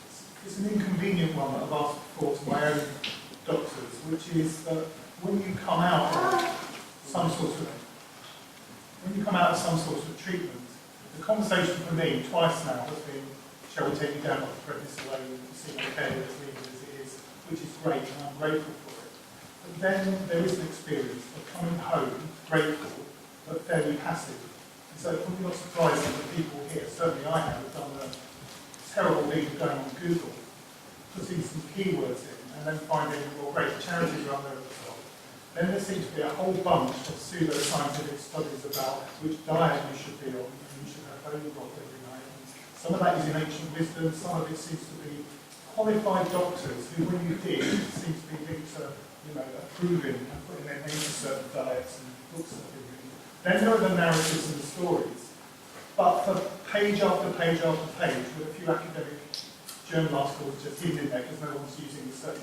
It's an inconvenient one that I've asked before to my own doctors, which is that when you come out of some sort of treatment, the conversation for me twice now has been, shall we take you down, Dr. Prentice, away, you seem okay, let's leave it as it is, which is great, and I'm grateful for it. But then there is an experience of coming home grateful, but fairly passive. And so it's probably not surprising that people here, certainly I have done a terrible deed of going on Google, putting some keywords in, and then finding, well, great, charities are up there at the top. Then there seems to be a whole bunch of pseudo-scientific studies about which diet you should be on, and you should have holy broth every night. And some of that is in ancient wisdom, some of it seems to be qualified doctors who, when you dig, seem to be linked to, approving and putting their name to certain diets and books that have been written. Then there are the narratives and the stories. But for page after page after page, with a few academic journal articles just hidden in there because no one's using the search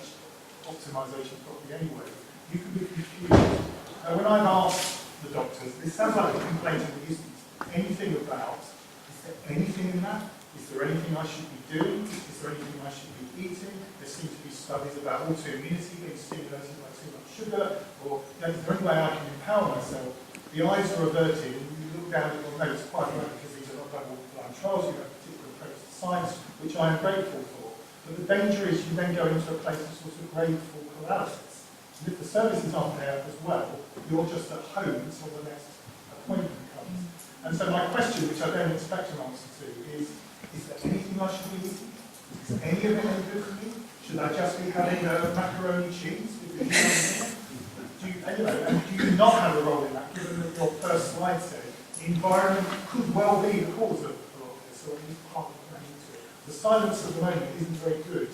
optimization properly anyway, you can be confused. When I've asked the doctors, this sounds like a complaint that isn't anything about, is there anything in that? Is there anything I should be doing? Is there anything I should be eating? There seem to be studies about autoimmunity being stimulated by too much sugar, or is there any way I can empower myself? The eyes are averted, and you look down at your notes quite right because these are not double-blind trials, you have a particular approach to science, which I am grateful for. But the danger is you then go into a place of sort of grateful paralysis. And if the services aren't there as well, you're just at home until the next appointment comes. And so my question, which I don't expect an answer to, is there anything I should be eating? Is any of it any good for me? Should I just be having macaroni cheese? And do you not have a role in that, given that your first slide said the environment could well be the cause of a lot of this, or at least part of the into it. The silence at the moment isn't very good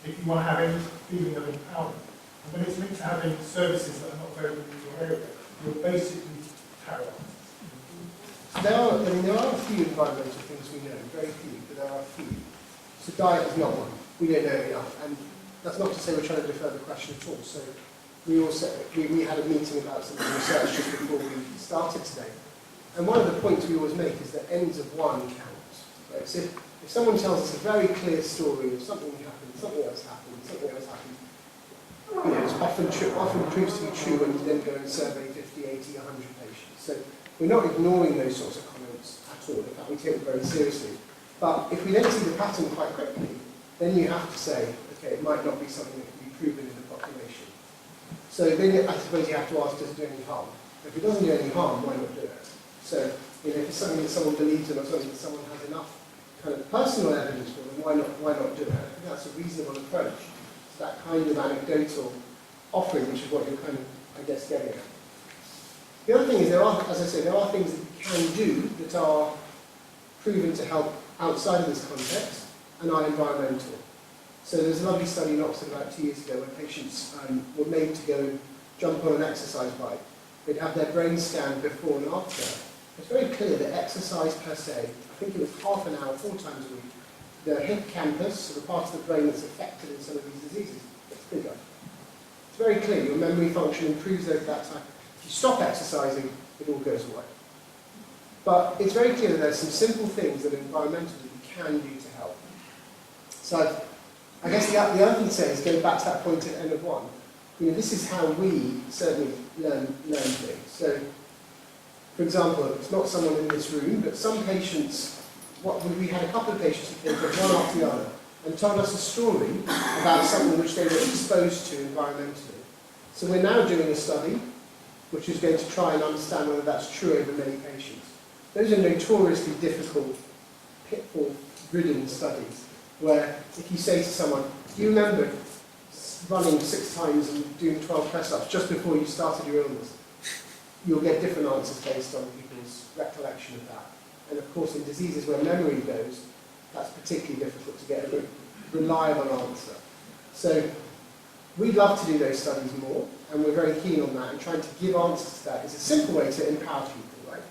if you want to have any feeling of empowerment. And when it's linked to having services that are not available in your area, you're basically paralyzed. There are a few environmental things we know, very few, but there are a few. So diet is not one. We don't know enough, and that's not to say we're trying to defer the question at all. So we had a meeting about some of the research just before we started today, And one of the points we always make is that ends of one count. Right? So if someone tells us a very clear story of something happened, something else happened, something else happened, you know, it's often proves to be true when you then go and survey 50, 80, 100 patients. So we're not ignoring those sorts of comments at all. In fact, we take them very seriously. But if we then see the pattern quite quickly, then you have to say, okay, it might not be something that can be proven in the population. So then I suppose you have to ask, does it do any harm? If it doesn't do any harm, why not do it? So, you know, if it's something that someone believes in or something that someone has enough kind of personal evidence for, then why not do it? I think that's a reasonable approach. It's that kind of anecdotal offering, which is what you're kind of, I guess, getting at. The other thing is, there are, as I say, there are things that you can do that are proven to help outside of this context and are environmental. So there's a lovely study in Oxford about 2 years ago where patients were made to go and jump on an exercise bike. They'd have their brain scanned before and after. It's very clear that exercise per se, I think it was half an hour, 4 times a week, the hippocampus, so the part of the brain that's affected in some of these diseases, gets bigger. It's very clear, your memory function improves over that time. If you stop exercising, it all goes away. But it's very clear that there's some simple things that are environmental that you can do to help. So I guess the other thing to say is, going back to that point at N of 1, you know, this is how we certainly learn things. So, for example, it's not someone in this room, but some patients, we had a couple of patients who came one after the other and told us a story about something which they were exposed to environmentally. So we're now doing a study which is going to try and understand whether that's true over many patients. Those are notoriously difficult, pitfall-ridden studies, where if you say to someone, do you remember running 6 times and doing 12 press-ups just before you started your illness? You'll get different answers based on people's recollection of that. And of course, in diseases where memory goes, that's particularly difficult to get a reliable answer. So we'd love to do those studies more, and we're very keen on that, and trying to give answers to that is a simple way to empower people, right?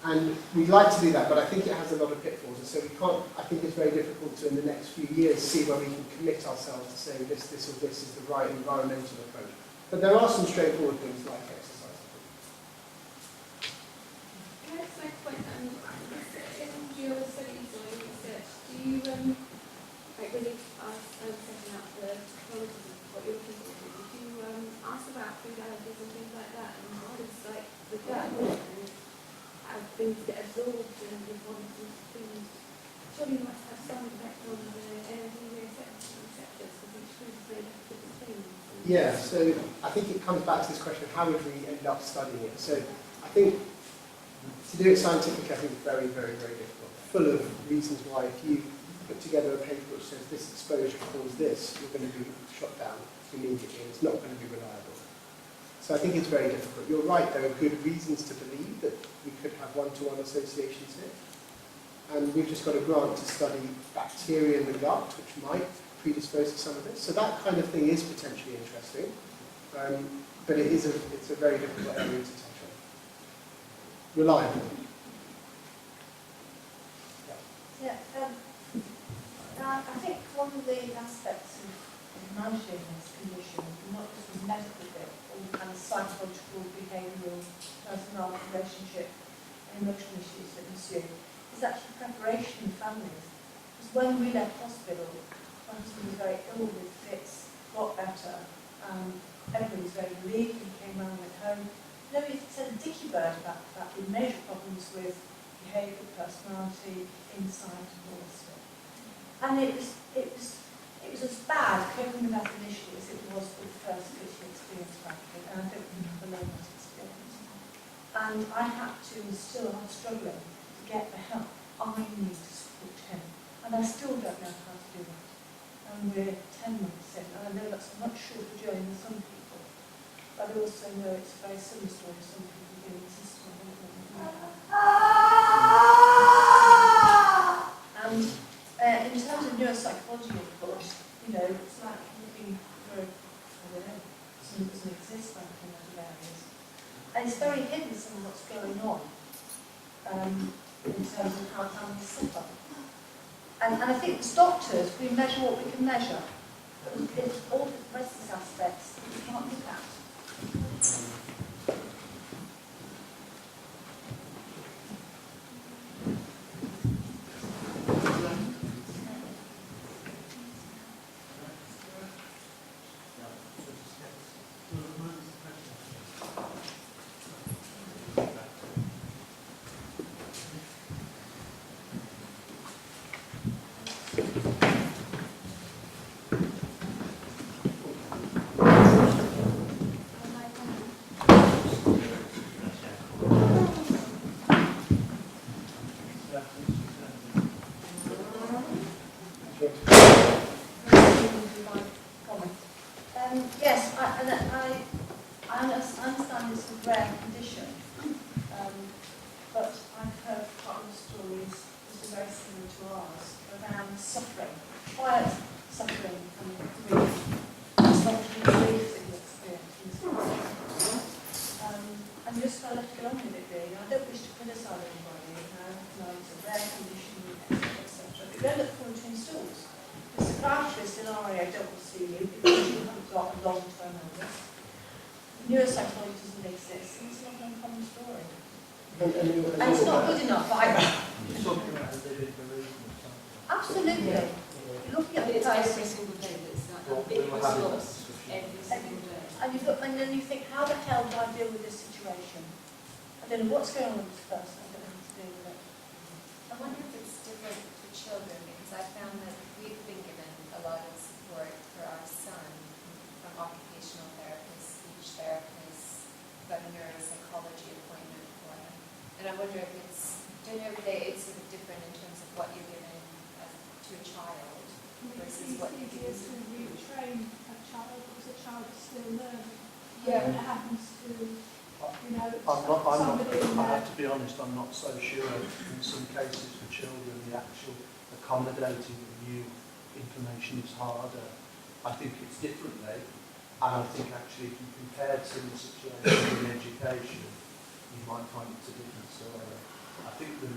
And we'd like to do that, but I think it has a lot of pitfalls, and so we can't, I think it's very difficult to, in the next few years, see where we can commit ourselves to saying this or this is the right environmental approach. But there are some straightforward things like exercise. Can I just make a point? In your studies or your research, do you, like when you are setting out the technologies of what you're looking for, do you ask about food allergies and things like that, and what is like with that, and how things get absorbed and with one of these things? Surely you must have some effect on the energy receptors, because each food is made up of different things. Yeah, so I think it comes back to this question of how would we end up studying it. So I think to do it scientifically, I think it's very, very, very difficult. Full of reasons why if you put together a paper which says this exposure caused this, you're going to be shot down immediately, and it's not going to be reliable. So I think it's very difficult. You're right, there are good reasons to believe that we could have one-to-one associations here. And we've just got a grant to study bacteria in the gut, which might predispose to some of this. So that kind of thing is potentially interesting, but it's a very difficult area to touch on. Reliable. Yeah, I think one of the aspects of managing this condition, not just the medical bit, all the kind of psychological, behavioural, personal relationship, and emotional issues that ensue, is actually preparation in families. Because when we left hospital, my husband was very ill with fits, got better, everybody was very relieved and came round and went home. Nobody said a dicky bird about that. We major problems with behaviour, personality, insight, and all this stuff. And it was as bad coping with that initially as it was for the first critical experience practically, and I don't think I've learned that experience. And I had to, and still am struggling, to get the help I need to support him. And I still don't know how to do that. And we're 10 months in, and I know that's a much shorter journey than some people. But I also know it's a very similar story to some people being insistent on what they want. And in terms of neuropsychology, of course, you know, it's like looking for, I don't know, something that doesn't exist like in other areas. And it's very hidden, some of what's going on in terms of how families suffer. And I think as doctors, we measure what we can measure. It's all the rest of these aspects we can't look at. Yes, I understand it's a rare condition, but I've heard part of the stories, which is very similar to ours, around suffering, quiet suffering and grief. It's not the grief that you experience in this process. And you just got to let it go on with it, really. I don't wish to criticise anybody, it's a rare condition, etc. But you don't look forward to installs. The psychiatrist in our area don't want to see you because you haven't got a long-term illness. Neuropsychology doesn't exist, and it's not an uncommon story. And it's not good enough either. You're talking about a living bereavement. Absolutely. You're looking at the every single day that's like a big loss every single day. And then you think, how the hell do I deal with this situation? I don't know what's going on with this person. I don't know how to deal with it. I wonder if it's different for children, because I found that we've been given a lot of support for our son from occupational therapists, speech therapists, got a neuropsychology appointment for him. And I wonder if it's, during every day, it's sort of different in terms of what you're given to a child versus what you give to retrain a child because a child is still learning. Yeah. When it happens to, I have to be honest, I'm not so sure. In some cases for children, the actual accommodating of new information is harder. I think it's differently, and I think actually if you compare similar situations in education, you might find it's a different story. I think the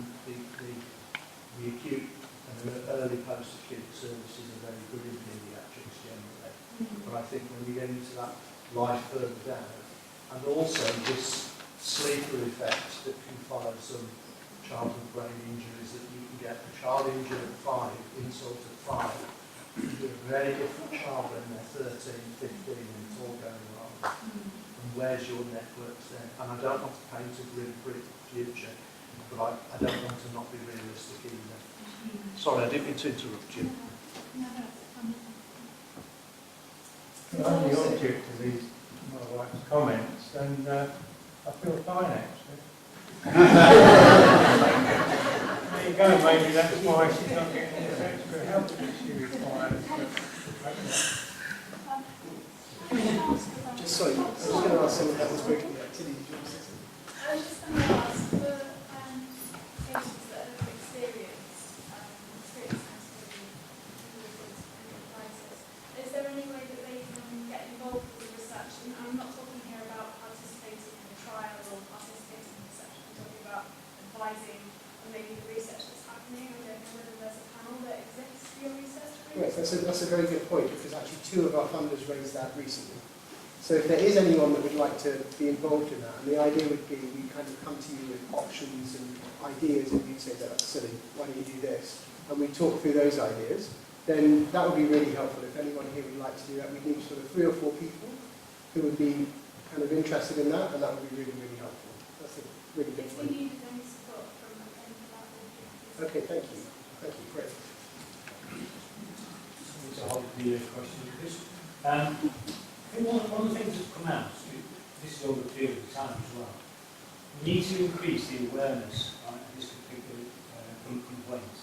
acute and early post-acute services are very good in paediatrics generally, but I think when you get into that life further down, and also this sleeper effect that can follow some childhood brain injuries, that you can get a child injured at 5, insult at 5, you're a very different child when they're 13, 15 and it's all going wrong. And where's your networks then? And I don't want to paint a grim future, but I don't want to not be realistic either. Sorry, I didn't mean to interrupt you. On the object of these, my wife's comments, and I feel fine actually. There you go, maybe that's why she's not getting the extra help that she requires. Just sorry, I was going to ask someone that was working the activity. I was just going to ask for patients that have experienced antibody encephalitis. Is there any way that they can get involved with research? And I'm not talking here about participating in a trial or participating in research. I'm talking about advising on maybe the research that's happening. I don't know whether there's a panel that exists for your research. Yes, that's a very good point, because actually 2 of our funders raised that recently. So if there is anyone that would like to be involved in that, and the idea would be we kind of come to you with options and ideas, and you'd say, that's silly, why don't you do this? And we talk through those ideas, then that would be really helpful. If anyone here would like to do that, we'd need sort of 3 or 4 people who would be kind of interested in that, and that would be really, really helpful. That's a really good If point. you needed any support from any of that. Okay, thank you. Thank you, great. It's a whole question of this. I think one of the things that's come out, this is over a period of time as well, we need to increase the awareness of this particular complaint.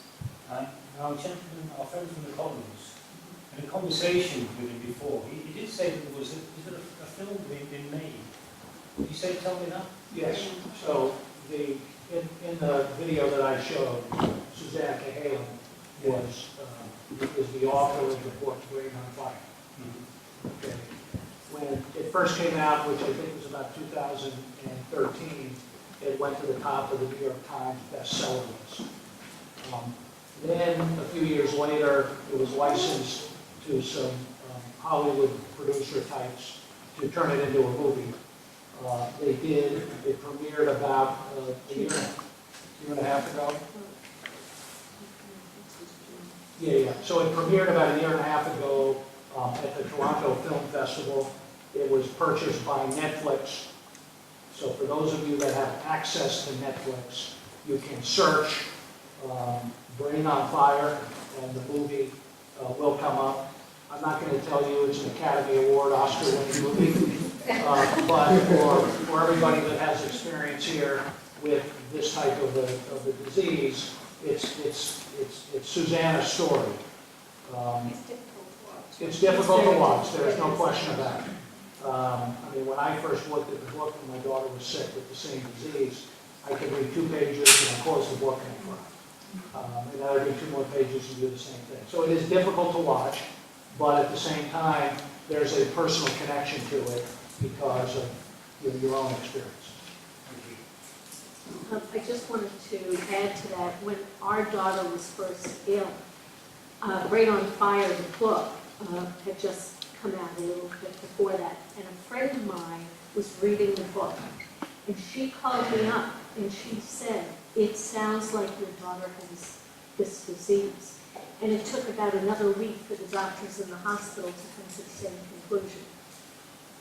Now, a gentleman, our friend from the colonies, in a conversation with him before, he did say that there was a film being made. Did you say, tell me that? Yes. So in the video that I showed, Susanna Kuhaylan was the author of the book Brain on Fire. Okay. When it first came out, which I think was about 2013, it went to the top of the New York Times bestseller list. Then, a few years later, it was licensed to some Hollywood producer types to turn it into a movie. They did. It premiered about a year and a half ago. Yeah. So it premiered about a year and a half ago at the Toronto Film Festival. It was purchased by Netflix. So for those of you that have access to Netflix, you can search Brain on Fire, and the movie will come up. I'm not going to tell you it's an Academy Award, Oscar-winning movie, but for everybody that has experience here with this type of a disease, it's Susanna's story. It's difficult to watch. It's difficult to watch, there's no question about it. I mean, when I first looked at the book when my daughter was sick with the same disease, I could read 2 pages and close the book and cry. And then I'd read 2 more pages and do the same thing. So it is difficult to watch, but at the same time, there's a personal connection to it because of your own experience. I just wanted to add to that, when our daughter was first ill, Right on Fire, the book, had just come out a little bit before that, and a friend of mine was reading the book, and she called me up, and she said, it sounds like your daughter has this disease. And it took about another week for the doctors in the hospital to come to the same conclusion.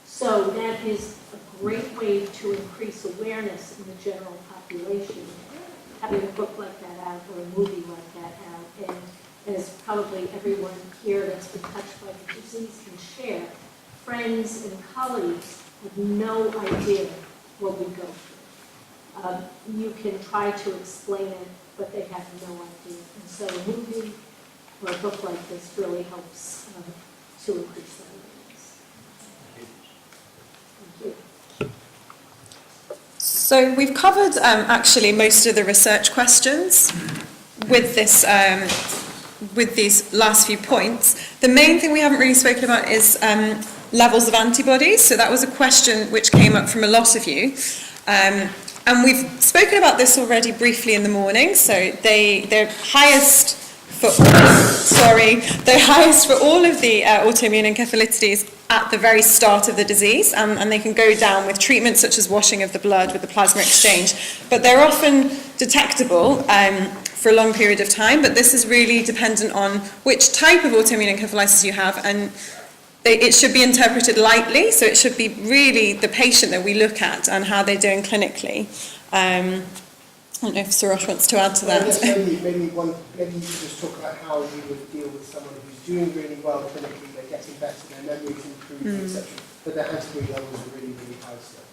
So that is a great way to increase awareness in the general population, having a book like that out or a movie like that out. And as probably everyone here that's been touched by the disease can share, friends and colleagues have no idea what we go through. You can try to explain it, but they have no idea. And so a movie or a book like this really helps to increase that awareness. Thank you. So we've covered actually most of the research questions with this, with these last few points. The main thing we haven't really spoken about is levels of antibodies. So that was a question which came up from a lot of you. And we've spoken about this already briefly in the morning. So they're highest for all of the autoimmune encephalitides at the very start of the disease, and they can go down with treatments such as washing of the blood with the plasma exchange. But they're often detectable for a long period of time, but this is really dependent on which type of autoimmune encephalitis you have, and it should be interpreted lightly, so it should be really the patient that we look at and how they're doing clinically. I don't know if Suresh wants to add to that. Maybe you could just talk about how you would deal with someone who's doing really well clinically, they're getting better, their memory's improving, etc., but their antibody levels are really, really high still.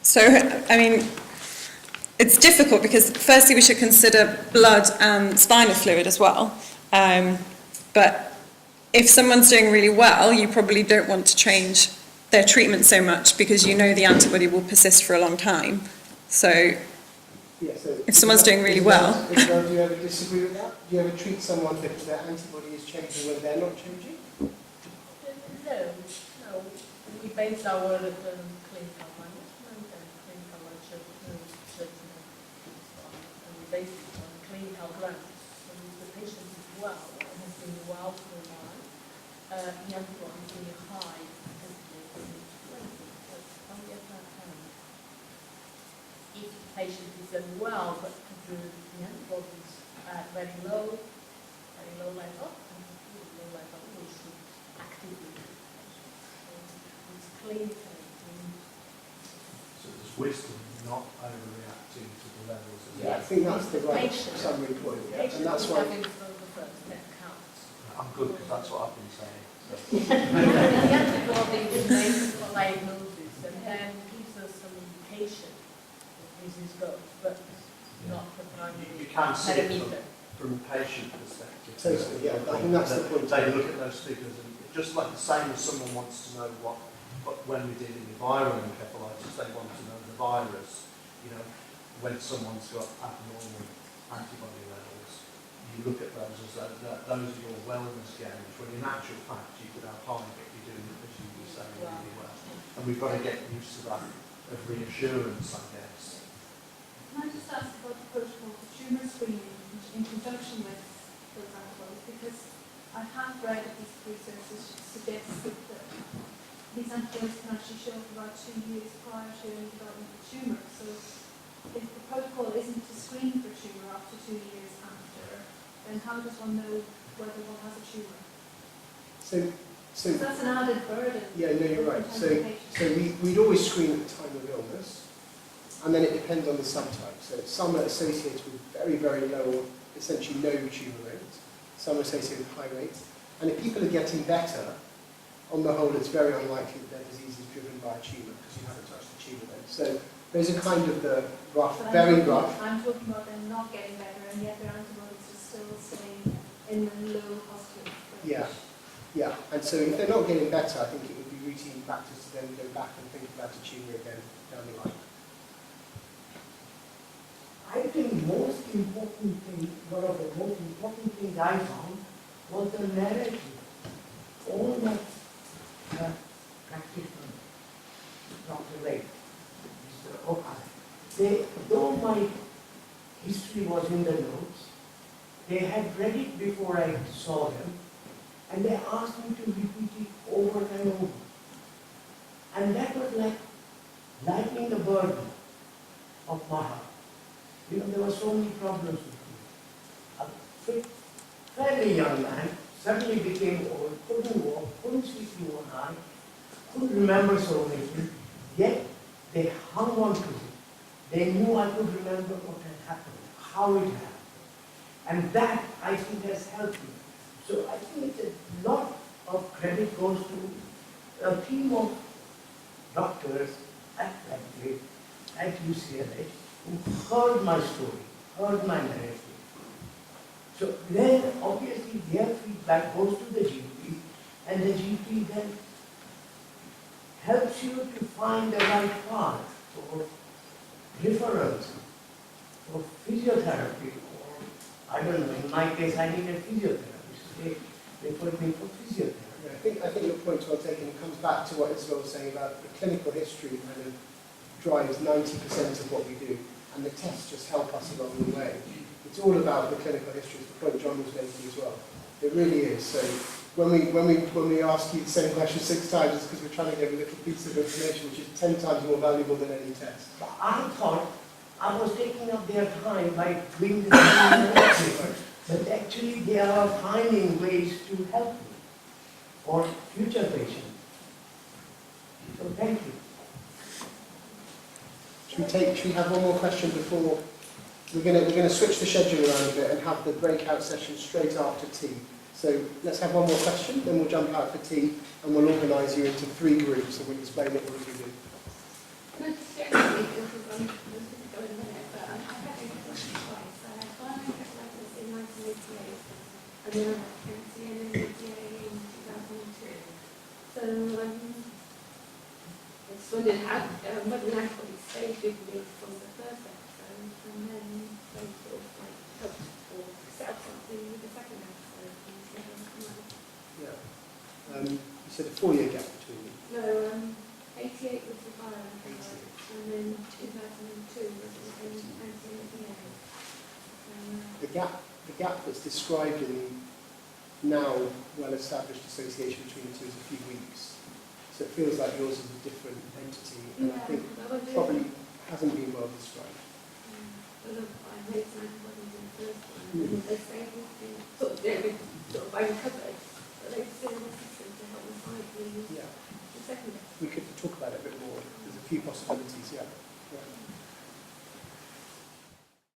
So, I mean, it's difficult because firstly we should consider blood and spinal fluid as well. But if someone's doing really well, you probably don't want to change their treatment so much because you know the antibody will persist for a long time. So, if someone's doing really well... Do you ever disagree with that? Do you ever treat someone because their antibody is changing when they're not changing? No. We base our clinical management and clinical treatment and we base it on clinical grounds. So if the patient is well and has been well for a while, the antibody is really high. If the patient is unwell but the antibodies are very low level, we should actively clinical. So there's wisdom not overreacting to the levels of I think that's the right summary point. Yeah. And that's why. I'm good because that's what I've been saying. The antibody is based on diagnosis and then gives us some indication that this is good, but not the primary You can see it parameter. from a patient perspective. Totally, yeah. I think that's the point. They look at those figures and just like the same as someone wants to know what when we're dealing with viral encephalitis, they want to know the virus. You know, when someone's got abnormal antibody levels, you look at those as those are your wellness gains, when in actual fact you could have high, but you're doing, as you were saying, really well. And we've got to get used to that of reassurance, I guess. Can I just ask about the protocol for tumour screening in conjunction with those antibodies? Because I have read that this research suggests that these antibodies can actually show up about 2 years prior to development of tumour. So if the protocol isn't to screen for tumour up to 2 years after, then how does one know whether one has a tumour? So that's an added burden. Yeah, no, you're right. So we'd always screen at the time of illness, and then it depends on the subtype. So some are associated with very, very low, essentially no tumour rates. Some are associated with high rates. And if people are getting better, on the whole, it's very unlikely that their disease is driven by a tumour because you haven't touched the tumour then. So those are kind of the rough, very rough. I'm talking about them not getting better and and yet their antibodies are still staying in the low positive range. Yeah, yeah. And so if they're not getting better, I think it would be routine practice to then go back and think about a tumour again down the line. I think most important thing, one of the most important things I found was the narrative. All my practitioners, Dr. Lake, Mr. Okai, though my history was in the notes, they had read it before I saw them, and they asked me to repeat it over and over. And that was like lightening the burden of my heart. You know, there were so many problems with me. A fairly young man suddenly became old, couldn't walk, couldn't speak in one eye, couldn't remember so many things, yet they hung on to it. They knew I could remember what had happened, how it happened. And that, I think, has helped me. So I think it's a lot of credit goes to a team of doctors at Berkeley, at UCLA, who heard my story, heard my narrative. So then, obviously, their feedback goes to the GP, and the GP then helps you to find the right path for referrals, for physiotherapy, or I don't know, in my case, I needed physiotherapy, so they put me for physiotherapy. Yeah, I think your point's well taken. It comes back to what Isabel was saying about the clinical history kind of drives 90% of what we do, and the tests just help us along the way. It's all about the clinical history, it's the point John was making as well. It really is. So when we ask you the same question 6 times, it's because we're trying to give a little piece of information which is 10 times more valuable than any test. But I thought I was taking up their time by doing the paper, but actually they are finding ways to help me or future patients. So thank you. Should we have one more question before we're going to switch the schedule around a bit and have the breakout session straight after tea. So let's have one more question, then we'll jump out for tea and we'll organise you into 3 groups and we'll explain what we're going to do. Can I just check with you, because I'm going to go in a minute, but I've had introduction twice. I had one encephalitis in 1988, and then I had cancer in NDDA in 2002. So I just wondered how, whether an antibody stayed with me from the first episode, and then they sort of like helped or set up something with the second episode. Yeah. You said a 4-year gap between them. No, 88 was the viral antibiotics, and then 2002 was the anti-NDA. The gap that's described in the now well-established association between the two is a few weeks. So it feels like yours is a different entity, and I think probably hasn't been well described. I made some antibodies in the first one, and then they say sort of I recovered, but they still resistant to help me fight the second. We could talk about it a bit more. There's a few possibilities, yeah.